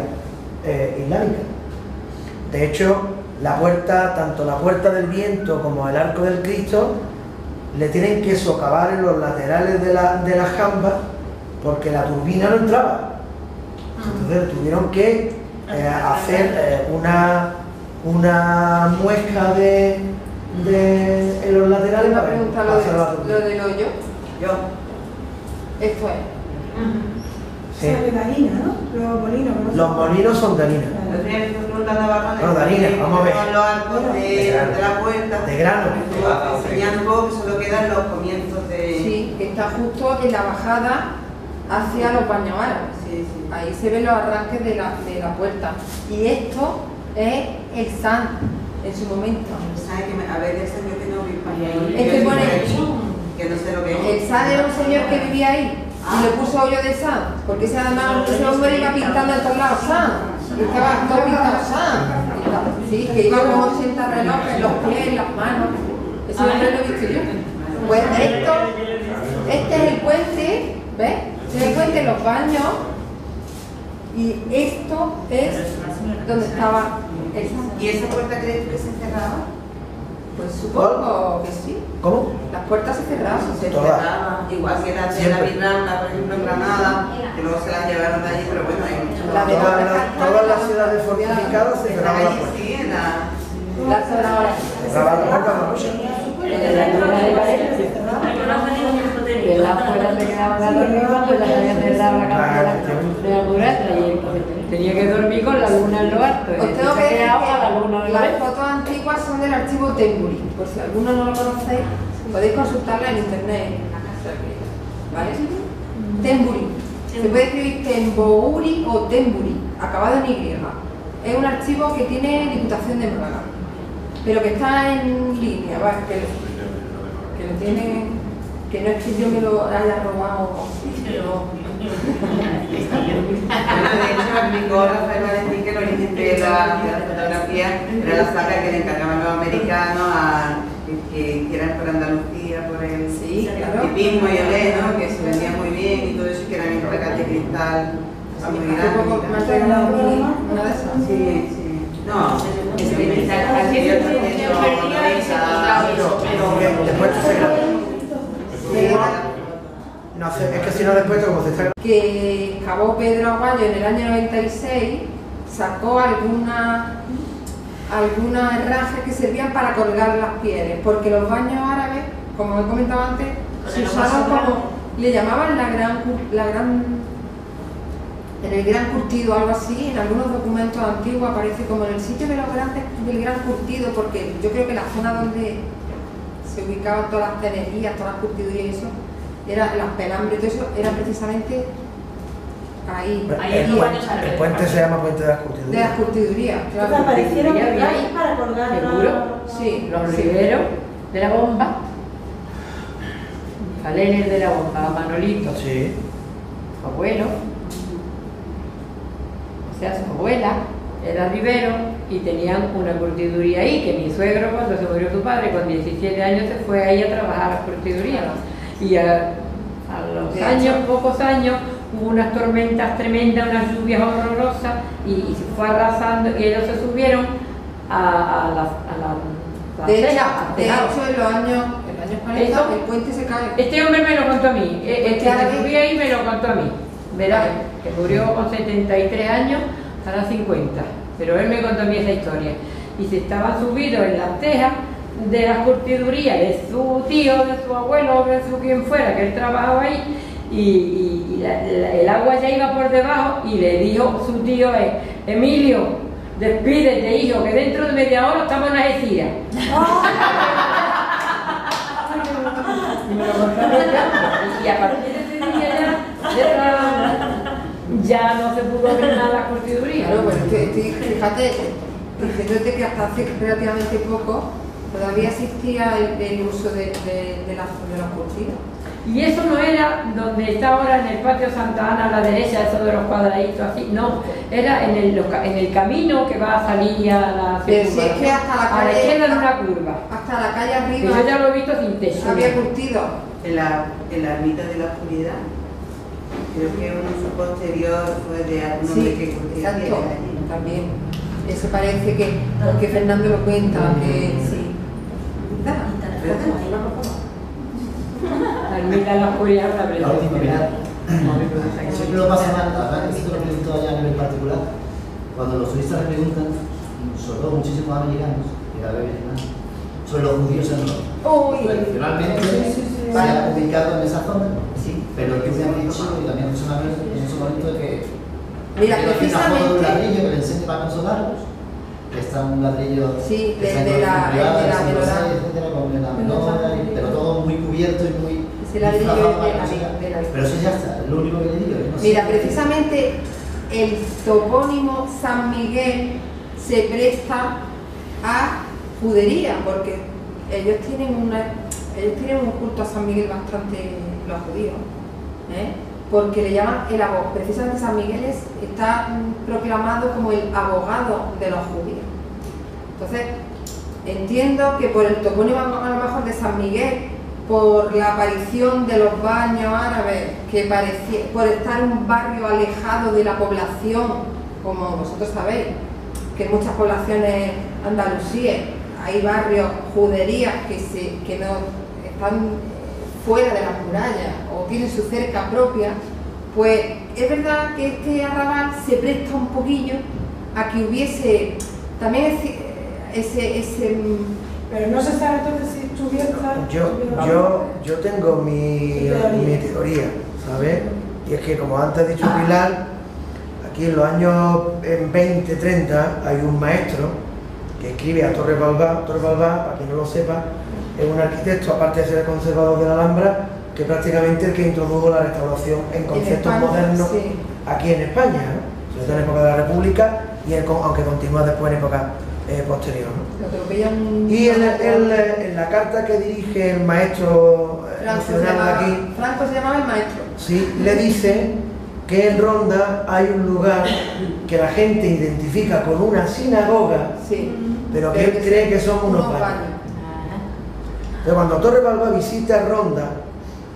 [SPEAKER 1] islámica. De hecho, tanto la puerta del viento como el arco del Cristo, le tienen que socavar en los laterales de las jambas porque la turbina no entraba. Entonces tuvieron que hacer una muesca en los laterales
[SPEAKER 2] Una
[SPEAKER 1] para
[SPEAKER 2] pregunta,
[SPEAKER 1] pasar la
[SPEAKER 2] lo
[SPEAKER 1] turbina.
[SPEAKER 2] del hoyo. Esto es.
[SPEAKER 1] Sí.
[SPEAKER 3] de harina, ¿no? Los molinos. que no
[SPEAKER 1] Los
[SPEAKER 3] son-
[SPEAKER 1] molinos son de harina.
[SPEAKER 7] El otro día me estuve preguntando a Bárbara
[SPEAKER 1] No, Darina, vamos a ver.
[SPEAKER 7] con los arcos de la puerta.
[SPEAKER 1] De grano.
[SPEAKER 7] Enseñando que solo quedan los comienzos de...
[SPEAKER 2] Sí, que está justo en la bajada hacia los baños árabes.
[SPEAKER 7] Sí.
[SPEAKER 2] Ahí se ven los arranques de la puerta. Y esto es el San en su momento.
[SPEAKER 7] ¿Sabes que a ver, ese yo que no vi?
[SPEAKER 2] Este pone...
[SPEAKER 7] Que no sé lo que es.
[SPEAKER 2] El San era un señor que vivía ahí y le puso hoyo de San, porque ese hombre iba pintando en todos lados San, y estaba todo pintado San. Sí, que iba con 80 relojes en los pies, en las manos. Ese hombre lo he visto yo. Pues este es el puente, ¿ves? Este es el puente de los baños y esto es donde estaba el San.
[SPEAKER 7] ¿Y esa puerta crees que se cerraba?
[SPEAKER 2] Pues supongo que sí.
[SPEAKER 1] ¿Cómo?
[SPEAKER 2] Las puertas se cerraban.
[SPEAKER 7] Se
[SPEAKER 1] Todas.
[SPEAKER 7] cerraba, igual que la de la
[SPEAKER 1] Siempre.
[SPEAKER 7] Virranda, por ejemplo, en Granada, que luego se las llevaron de allí, pero bueno, hay mucho.
[SPEAKER 2] La de
[SPEAKER 1] Todas las ciudades fortificadas se
[SPEAKER 7] Esta
[SPEAKER 1] cerraban la
[SPEAKER 7] calle
[SPEAKER 1] puerta.
[SPEAKER 7] sí, en la...
[SPEAKER 2] La cerraban.
[SPEAKER 1] Cerraban la puerta por la noche.
[SPEAKER 8] Que la afuera se quedaban a dormir cuando ya había cerrado la cámara de la curaza y entonces tenía que dormir con la luna en lo alto.
[SPEAKER 2] Os tengo que
[SPEAKER 8] Se
[SPEAKER 2] decir
[SPEAKER 8] quedaba la luna
[SPEAKER 2] que
[SPEAKER 8] en lo
[SPEAKER 2] las
[SPEAKER 8] alto.
[SPEAKER 2] fotos antiguas son del archivo Temburi. Por si alguno no lo conocéis, podéis consultarla en internet. ¿Vale? Temburi. Se puede escribir Tembouri o Temburi, acabado en Y. Es un archivo que tiene Diputación de Málaga, pero que está en línea, ¿vale? Que lo tiene, que no es que yo me lo haya robado, pero...
[SPEAKER 7] De hecho, explicó Rafael Valentín que el origen de la fotografía era la saga que le encargaban los americanos a que hicieran por Andalucía, por el tipismo y olé, ¿no? Que se vendía muy bien y todo eso, que eran placas de cristal así muy
[SPEAKER 2] Hace poco me ha
[SPEAKER 7] grandes.
[SPEAKER 2] regalado una de esas.
[SPEAKER 7] Sí. No, que se vendía así de otro
[SPEAKER 1] Después se graba. No sé, es que si no después como se está...
[SPEAKER 2] Que excavó Pedro Aguayo en el año 96, sacó algunas herrajes que servían para colgar las pieles, porque los baños árabes, como he comentado antes, se usaban como, le llamaban en el Gran Curtido, algo así. En algunos documentos antiguos aparece como en el sitio del Gran Curtido, porque yo creo que la zona donde se ubicaban todas las tenerías, todas las curtidurías y eso, era las pelambres, todo eso era precisamente ahí.
[SPEAKER 1] El puente se llama Puente de las Curtidurías.
[SPEAKER 2] De las curtidurías, claro.
[SPEAKER 3] Aparecieron
[SPEAKER 8] Curtiduría
[SPEAKER 3] ahí para colgar
[SPEAKER 8] ¿seguro?
[SPEAKER 2] Sí,
[SPEAKER 8] Los riberos de la bomba, Falenes de la bomba, Manolito,
[SPEAKER 1] Sí.
[SPEAKER 8] su abuelo, o sea, su abuela era ribero y tenían una curtiduría ahí, que mi suegro, cuando se murió su padre, con 17 años se fue ahí a trabajar a la curtiduría. Y a los años, pocos años, hubo unas tormentas tremendas, unas lluvias horrorosas y se fue arrasando y ellos se subieron a la
[SPEAKER 2] de hecho,
[SPEAKER 8] teja.
[SPEAKER 2] en los años 40 el puente se cae.
[SPEAKER 8] Este hombre me lo contó a mí, este que subí ahí me lo contó a mí, verá, que murió con 73 años, ahora 50, pero él me contó a mí esa historia. Y se estaban subidos en las tejas de las curtidurías de su tío, de su abuelo, de su quien fuera, que él trabajaba ahí, y el agua ya iba por debajo y le dijo su tío, Emilio, despídete hijo, que dentro de media hora estamos en Algeciras. Y a partir de ese día ya no se pudo ver nada la curtiduría.
[SPEAKER 2] Claro, pues fíjate, diciéndote que hasta hace relativamente poco todavía existía el uso de los curtidos.
[SPEAKER 8] Y eso no era donde está ahora en el patio Santa Ana a la derecha, eso de los cuadraditos así, no, era en el camino que va a salir a la
[SPEAKER 2] Pero si es que hasta la calle,
[SPEAKER 8] a la izquierda en una curva.
[SPEAKER 2] Hasta la calle arriba,
[SPEAKER 8] Que yo ya lo he visto sin techo.
[SPEAKER 2] había curtido.
[SPEAKER 7] En la ermita de la oscuridad. Creo que un uso posterior fue de algún hombre que curtía
[SPEAKER 2] exacto,
[SPEAKER 7] pieles allí.
[SPEAKER 2] también. Eso parece que, porque Fernando lo cuenta, que sí.
[SPEAKER 8] La ermita de la oscuridad es una
[SPEAKER 5] La última mirada.
[SPEAKER 8] preciosa.
[SPEAKER 5] Siempre lo pasa mal, la verdad que esto lo pregunto ya a nivel particular. Cuando los turistas le preguntan, sobre todo muchísimos americanos, y la vez sobre los judíos en Roma. Tradicionalmente se ha ubicado en esa zona, sí, pero yo me han dicho, y también personalmente, en ese momento, que
[SPEAKER 2] mira,
[SPEAKER 5] una foto de un
[SPEAKER 2] precisamente,
[SPEAKER 5] ladrillo que le enseñe para consolarlos, que está un ladrillo
[SPEAKER 2] sí,
[SPEAKER 5] que está en
[SPEAKER 2] de la
[SPEAKER 5] menorá, etcétera, con la menorá, pero todo muy cubierto y muy
[SPEAKER 2] ese ladrillo
[SPEAKER 5] disfrazado
[SPEAKER 2] de
[SPEAKER 5] para
[SPEAKER 2] la
[SPEAKER 5] pero eso ya está, es lo único que le digo. No
[SPEAKER 2] mira,
[SPEAKER 5] sé.
[SPEAKER 2] precisamente el topónimo San Miguel se presta a judería, porque ellos tienen un culto a San Miguel bastante, los judíos, porque le llaman el abogado. Precisamente San Miguel está proclamado como el abogado de los judíos. Entonces, entiendo que por el topónimo a lo mejor de San Miguel, por la aparición de los baños árabes, que parecía, por estar un barrio alejado de la población, como vosotros sabéis, que en muchas poblaciones andalusíes hay barrios, juderías que no están fuera de las murallas o tienen su cerca propia, pues es verdad que este arrabal se presta un poquillo a que hubiese también ese
[SPEAKER 3] Pero no se sabe entonces si estuviera...
[SPEAKER 1] Yo tengo mi teoría, ¿sabes? Y es que, como antes ha dicho Pilar, aquí en los años 20, 30 hay un maestro que escribe a Torres Balbás. Torres Balbás, para quien no lo sepa, es un arquitecto, aparte de ser el conservador de la Alhambra, que prácticamente el que introdujo la restauración en conceptos modernos aquí en España, ¿no? Sobre todo en época de la República y aunque continúa después en época posterior, ¿no? Y en la carta que dirige el maestro
[SPEAKER 2] Franco se llamaba el maestro.
[SPEAKER 1] Sí, le dice que en Ronda hay un lugar que la gente identifica con una sinagoga, pero que él cree que son unos baños. Pero cuando Torres Balbás visita Ronda,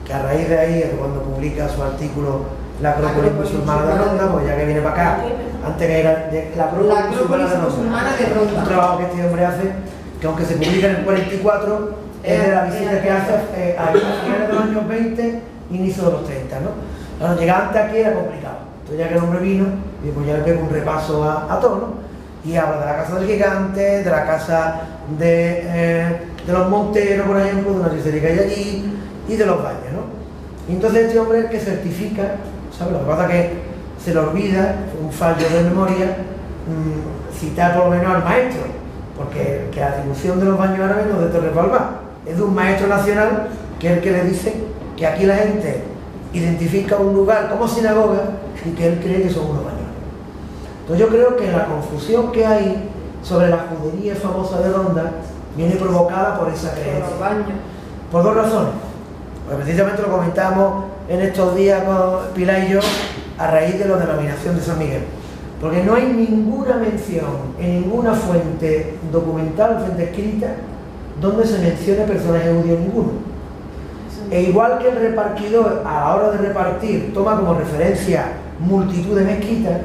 [SPEAKER 1] que a raíz de ahí es cuando publica su artículo La Acrópolis musulmana de Ronda, pues ya que viene para acá, antes que era la Acrópolis musulmana de Ronda, un trabajo que este hombre hace, que aunque se publica en el 44, es de la visita que hace a finales de los años 20 inicio de los 30, ¿no? Cuando llegaba antes aquí era complicado. Entonces ya que el hombre vino, y pues ya le pego un repaso a todo, ¿no? Y habla de la casa del gigante, de la casa de los Monteros, por ejemplo, de una tercería que hay allí, y de los baños, ¿no? Y entonces este hombre que certifica, ¿sabes? Lo que pasa es que se le olvida, un fallo de memoria, citar por lo menos al maestro, porque que la atribución de los baños árabes no es de Torres Balbás, es de un maestro nacional que es el que le dice que aquí la gente identifica un lugar como sinagoga y que él cree que son unos baños. Entonces yo creo que la confusión que hay sobre la judería famosa de Ronda viene provocada por esa creencia. Por dos razones. Pues precisamente lo comentamos en estos días con Pilar y yo a raíz de la denominación de San Miguel. Porque no hay ninguna mención en ninguna fuente documental, fuente escrita, donde se mencione personaje judío ninguno. E igual que el repartidor a la hora de repartir toma como referencia multitud de mezquitas,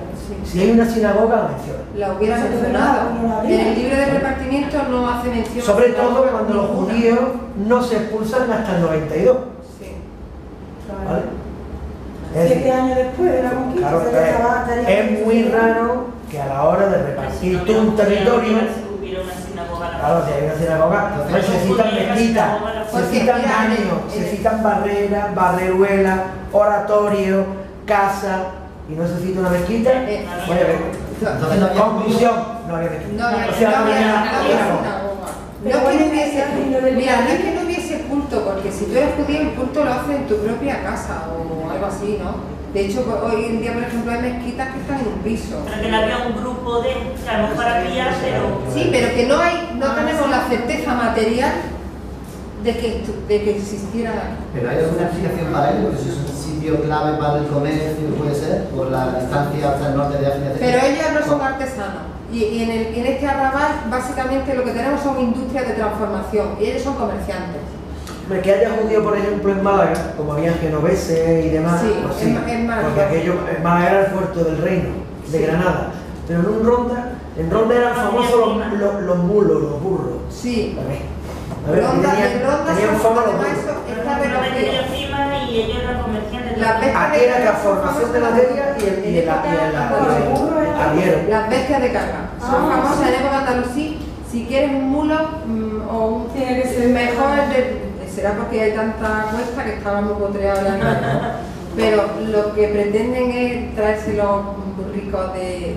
[SPEAKER 1] si hay una sinagoga la menciona.
[SPEAKER 2] La hubiera mencionado. En el libro de repartimiento no hace mención.
[SPEAKER 1] Sobre todo cuando los judíos no se expulsan hasta el 92.
[SPEAKER 2] Sí.
[SPEAKER 1] ¿Vale?
[SPEAKER 3] 7 años después de la conquista.
[SPEAKER 1] Claro, es muy raro que a la hora de repartir tú un territorio, claro, si hay una sinagoga, pues se citan mezquitas, se citan baños, se citan barreras, barreruelas, oratorios, casas, y no se cita una mezquita. Conclusión, no había mezquita.
[SPEAKER 2] No es que no hubiese culto, porque si tú eres judío el culto lo haces en tu propia casa o algo así, ¿no? De hecho, hoy en día, por ejemplo, hay mezquitas que están en un piso.
[SPEAKER 9] Pero que no había un grupo de, que a lo mejor había, pero...
[SPEAKER 2] Sí, pero que no tenemos la certeza material de que existiera.
[SPEAKER 5] ¿Pero hay alguna explicación para ello? Porque si es un sitio clave para el comercio, puede ser, por la distancia hasta el norte de África.
[SPEAKER 2] Pero ellos no son artesanos. Y en este arrabal, básicamente, lo que tenemos son industrias de transformación. Y ellos son comerciantes.
[SPEAKER 1] Que haya judíos, por ejemplo, en Málaga, como había genoveses y demás,
[SPEAKER 2] sí,
[SPEAKER 1] pues sí,
[SPEAKER 2] es
[SPEAKER 1] porque aquello, Málaga era el puerto del reino de Granada, pero en Ronda eran famosos los mulos, los burros.
[SPEAKER 2] Sí.
[SPEAKER 1] A ver,
[SPEAKER 2] Ronda
[SPEAKER 1] tenían fama los burros.
[SPEAKER 2] Está recogido.
[SPEAKER 9] Y ellos eran comerciantes.
[SPEAKER 1] Aquí era transformación de materia y el arriero.
[SPEAKER 2] Las bestias de carga. Son famosas en época andalusí. Si quieres un mulo o un
[SPEAKER 3] tiene que ser
[SPEAKER 2] mejor será porque hay tanta cuesta que estaba muy potreado la nada, pero lo que pretenden es traerse los burricos de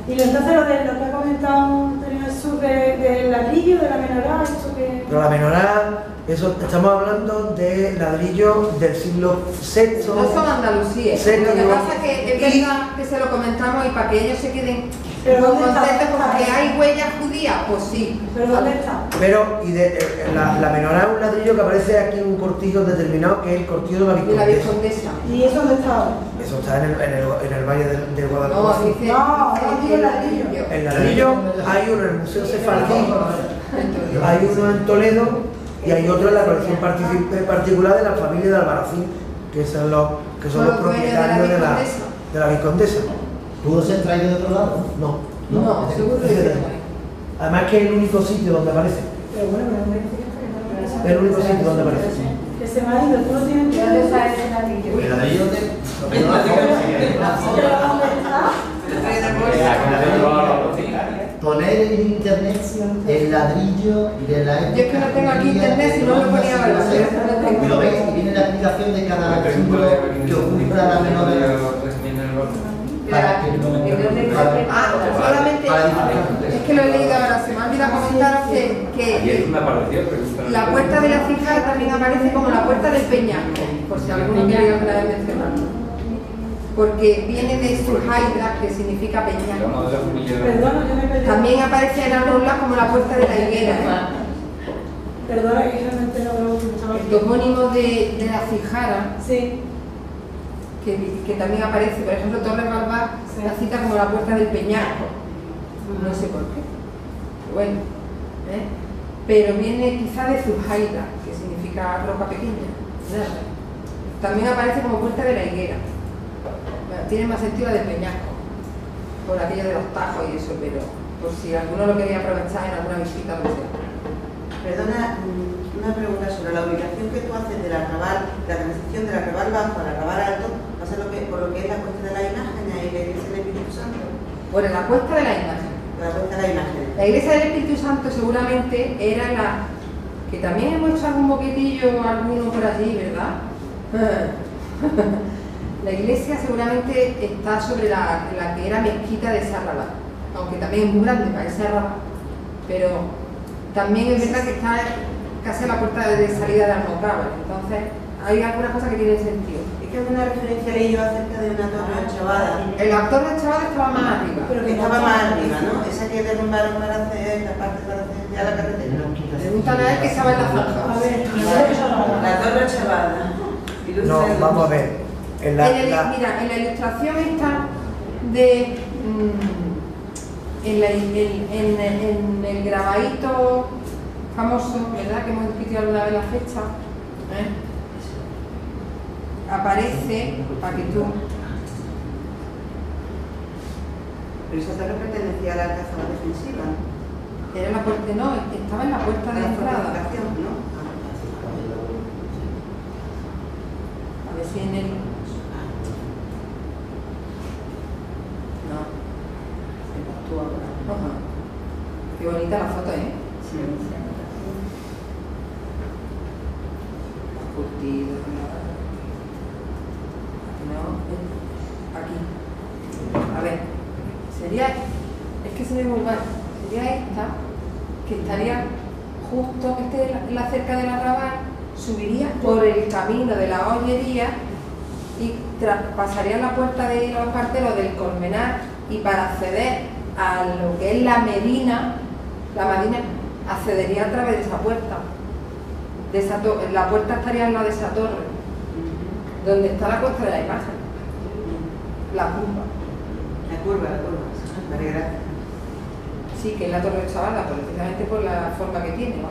[SPEAKER 3] Y entonces lo que ha comentado Antonio Jesús del ladrillo, de la menorá, eso que...
[SPEAKER 1] Pero la menorá, eso estamos hablando de ladrillo del siglo VI.
[SPEAKER 2] No son andalusíes, lo que pasa es que es verdad que se lo comentamos y para que ellos se queden contentos porque hay huellas judías, pues sí.
[SPEAKER 3] ¿Pero dónde está?
[SPEAKER 1] Pero la menorá es un ladrillo que aparece aquí en un cortillo determinado, que es el cortillo de la Viscondesa.
[SPEAKER 3] ¿Y eso dónde está?
[SPEAKER 1] Eso está en el valle del Guadalquivir.
[SPEAKER 2] No, dice
[SPEAKER 3] el ladrillo.
[SPEAKER 1] El ladrillo hay uno en el Museo Sefardí, hay uno en Toledo y hay otro en la colección particular de la familia de Albarracín, que son los propietarios de la Viscondesa.
[SPEAKER 5] ¿Pudo ser traído de otro lado?
[SPEAKER 2] No, seguro que no.
[SPEAKER 1] Además que es el único sitio donde aparece.
[SPEAKER 3] Pero bueno,
[SPEAKER 1] Es el único sitio donde aparece.
[SPEAKER 3] que se me ha ido, tú no tienes que...
[SPEAKER 6] ¿Dónde está ese ladrillo?
[SPEAKER 5] El ladrillo de...
[SPEAKER 3] ¿Dónde está?
[SPEAKER 5] Poner en internet el ladrillo de la época.
[SPEAKER 2] Yo es que no tengo aquí internet, si no lo ponía a ver.
[SPEAKER 5] Y lo ves, y viene la explicación de cada símbolo que oculta la menor.
[SPEAKER 2] Solamente es que lo he leído ahora, se me ha olvidado comentaros que la puerta de la cija también aparece como la puerta del peñasco, por si alguno quería mencionarlo. Porque viene de Suhaidra, que significa peñasco.
[SPEAKER 3] Perdona, yo me he perdido.
[SPEAKER 2] También aparece en algunos lados como la puerta de la higuera.
[SPEAKER 3] Perdona que realmente no lo escuchaba.
[SPEAKER 2] El topónimo de la Cijara,
[SPEAKER 3] Sí.
[SPEAKER 2] que también aparece, por ejemplo, Torres Balbás la cita como la puerta del peñasco. No sé por qué. Bueno, pero viene quizá de Zuhaira, que significa roca pequeña. También aparece como puerta de la higuera. Bueno, tiene más sentido la del peñasco, por aquello de los tajos y eso, pero por si alguno lo quería aprovechar en alguna visita o lo que sea.
[SPEAKER 7] Perdona, Una pregunta sobre la ubicación que tú haces del arrabal, la transición del arrabal bajo al arrabal alto, va a ser por lo que es la cuesta de la imagen y la iglesia del Espíritu Santo.
[SPEAKER 2] Por la cuesta de la imagen.
[SPEAKER 7] La cuesta de la imagen.
[SPEAKER 2] La iglesia del Espíritu Santo seguramente era la que también hemos echado un boquetillo alguno por allí, ¿verdad? La iglesia seguramente está sobre la que era mezquita de Sarrabá, aunque también es muy grande para ese Sarrabá, pero también es verdad que está casi a la puerta de salida de Almocrábar, entonces hay algunas cosas que tienen sentido.
[SPEAKER 7] Es que alguna referencia leí yo acerca de una torre ochavada.
[SPEAKER 2] La torre ochavada estaba más arriba.
[SPEAKER 7] Pero que estaba más arriba, ¿no? Esa que derrumbaron para hacer la parte para hacer ya la carretera.
[SPEAKER 2] Pregúntale a él que sabe la zanja.
[SPEAKER 3] A ver,
[SPEAKER 7] La torre ochavada.
[SPEAKER 1] No, vamos a ver.
[SPEAKER 2] Mira, en la ilustración está de en el grabadito famoso, ¿verdad? Que hemos discutido alguna vez la fecha, aparece para que tú.
[SPEAKER 7] Pero esa torre pertenecía a la alcazaba defensiva.
[SPEAKER 2] Era la puerta, no, estaba en la puerta de entrada.
[SPEAKER 7] ¿No?
[SPEAKER 2] A ver si en el. No. Tú ahora. Ajá. Qué bonita la foto, ¿eh? Sí. Curtido. No, aquí. A ver. Sería. Es que se ve muy mal. Sería esta, que estaría justo, la cerca del arrabal, subiría por el camino de la hoyería y pasaría la puerta de los carteros del Colmenar, y para acceder a lo que es la Medina accedería a través de esa puerta. La puerta estaría al lado de esa torre, donde está la cuesta de la imagen, la curva.
[SPEAKER 7] La curva. Vale, gracias.
[SPEAKER 2] Sí, que es la torre ochavada, precisamente por la forma que tiene, ¿no?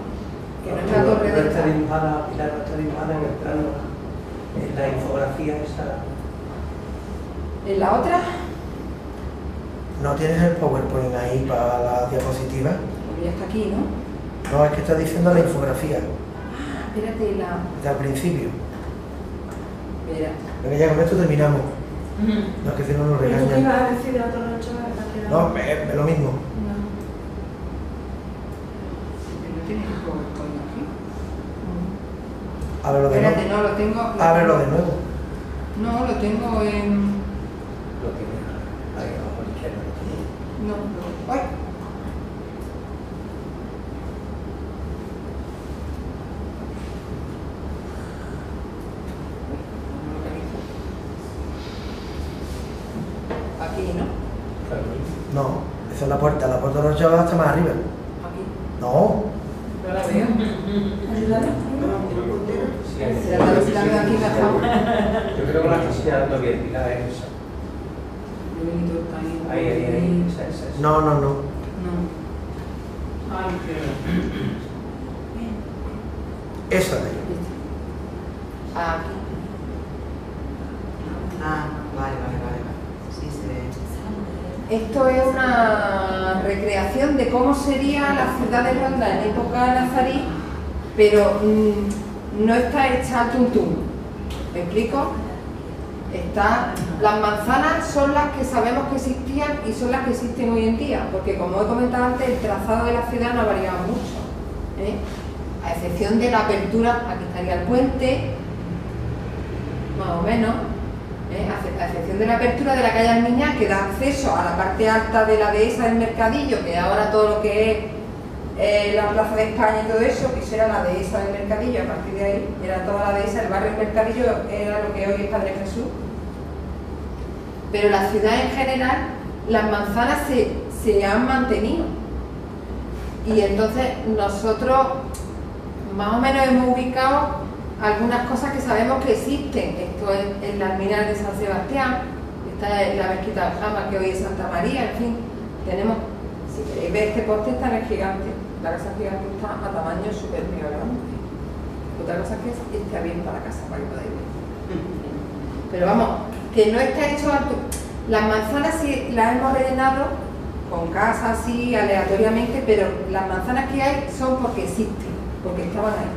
[SPEAKER 2] Que no es la torre de
[SPEAKER 4] está dibujada, Pilar, no está dibujada en el plano, en la infografía esa.
[SPEAKER 2] ¿En la otra?
[SPEAKER 1] ¿No tienes el PowerPoint ahí para la diapositiva?
[SPEAKER 2] Porque ya está aquí, ¿no?
[SPEAKER 1] No, es que está diciendo la infografía.
[SPEAKER 2] Ah, espérate,
[SPEAKER 1] Desde al principio.
[SPEAKER 2] Espera.
[SPEAKER 1] Venga, ya con esto terminamos. No, es que si no nos
[SPEAKER 3] ¿y tú qué
[SPEAKER 1] regañan.
[SPEAKER 3] ibas a decir de la torre ochavada?
[SPEAKER 1] No, es lo mismo.
[SPEAKER 2] ¿No tienes el PowerPoint aquí?
[SPEAKER 1] Ábrelo de nuevo.
[SPEAKER 2] Espérate, no, lo tengo.
[SPEAKER 1] Ábrelo de nuevo.
[SPEAKER 2] No, lo tengo en.
[SPEAKER 4] Lo tiene ahí abajo a la izquierda.
[SPEAKER 2] No, ¡ay! Aquí, ¿no?
[SPEAKER 1] No, esa es la puerta de la ochavada está más arriba.
[SPEAKER 2] Aquí.
[SPEAKER 1] No.
[SPEAKER 2] No la veo.
[SPEAKER 3] Ayúdame.
[SPEAKER 2] Será la velocidad de aquí mejor.
[SPEAKER 4] Yo creo que la está señalando bien, Pilar, es esa. Ahí, esa.
[SPEAKER 1] No.
[SPEAKER 2] No.
[SPEAKER 1] Esa de ahí.
[SPEAKER 2] Aquí.
[SPEAKER 7] Ah, vale. Sí, se ve.
[SPEAKER 2] Esto es una recreación de cómo sería la ciudad de Ronda en época nazarí, pero no está hecha al tuntún. ¿Me explico? Las manzanas son las que sabemos que existían y son las que existen hoy en día, porque como he comentado antes, el trazado de la ciudad no ha variado mucho, ¿eh? A excepción de la apertura, aquí estaría el puente, más o menos, a excepción de la apertura de la calle Armiñán, que da acceso a la parte alta de la dehesa del Mercadillo, que ahora todo lo que es la Plaza de España y todo eso, que eso era la dehesa del Mercadillo. A partir de ahí era toda la dehesa, el barrio del Mercadillo era lo que hoy es Padre Jesús. Pero la ciudad en general, las manzanas se han mantenido, y entonces nosotros más o menos hemos ubicado algunas cosas que sabemos que existen. Esto es el Alminar de San Sebastián, esta es la mezquita de Jama, que hoy es Santa María, en fin, tenemos, si queréis ver este poste, está en el gigante, la casa gigante está a tamaño súper mega grande. Otra cosa es que esté abierta la casa para que podáis ver. Pero vamos, que no está hecho alto. Las manzanas sí las hemos rellenado con casas así aleatoriamente, pero las manzanas que hay son porque existen, porque estaban ahí.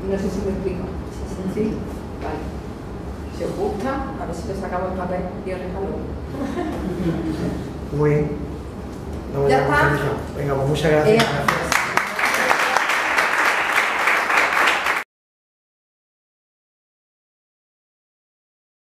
[SPEAKER 2] No sé si me explico. ¿Sí? Vale. Si os gusta, a ver si le sacamos el papel y os regalo.
[SPEAKER 1] Muy bien.
[SPEAKER 2] Ya está.
[SPEAKER 1] Venga, pues muchas gracias.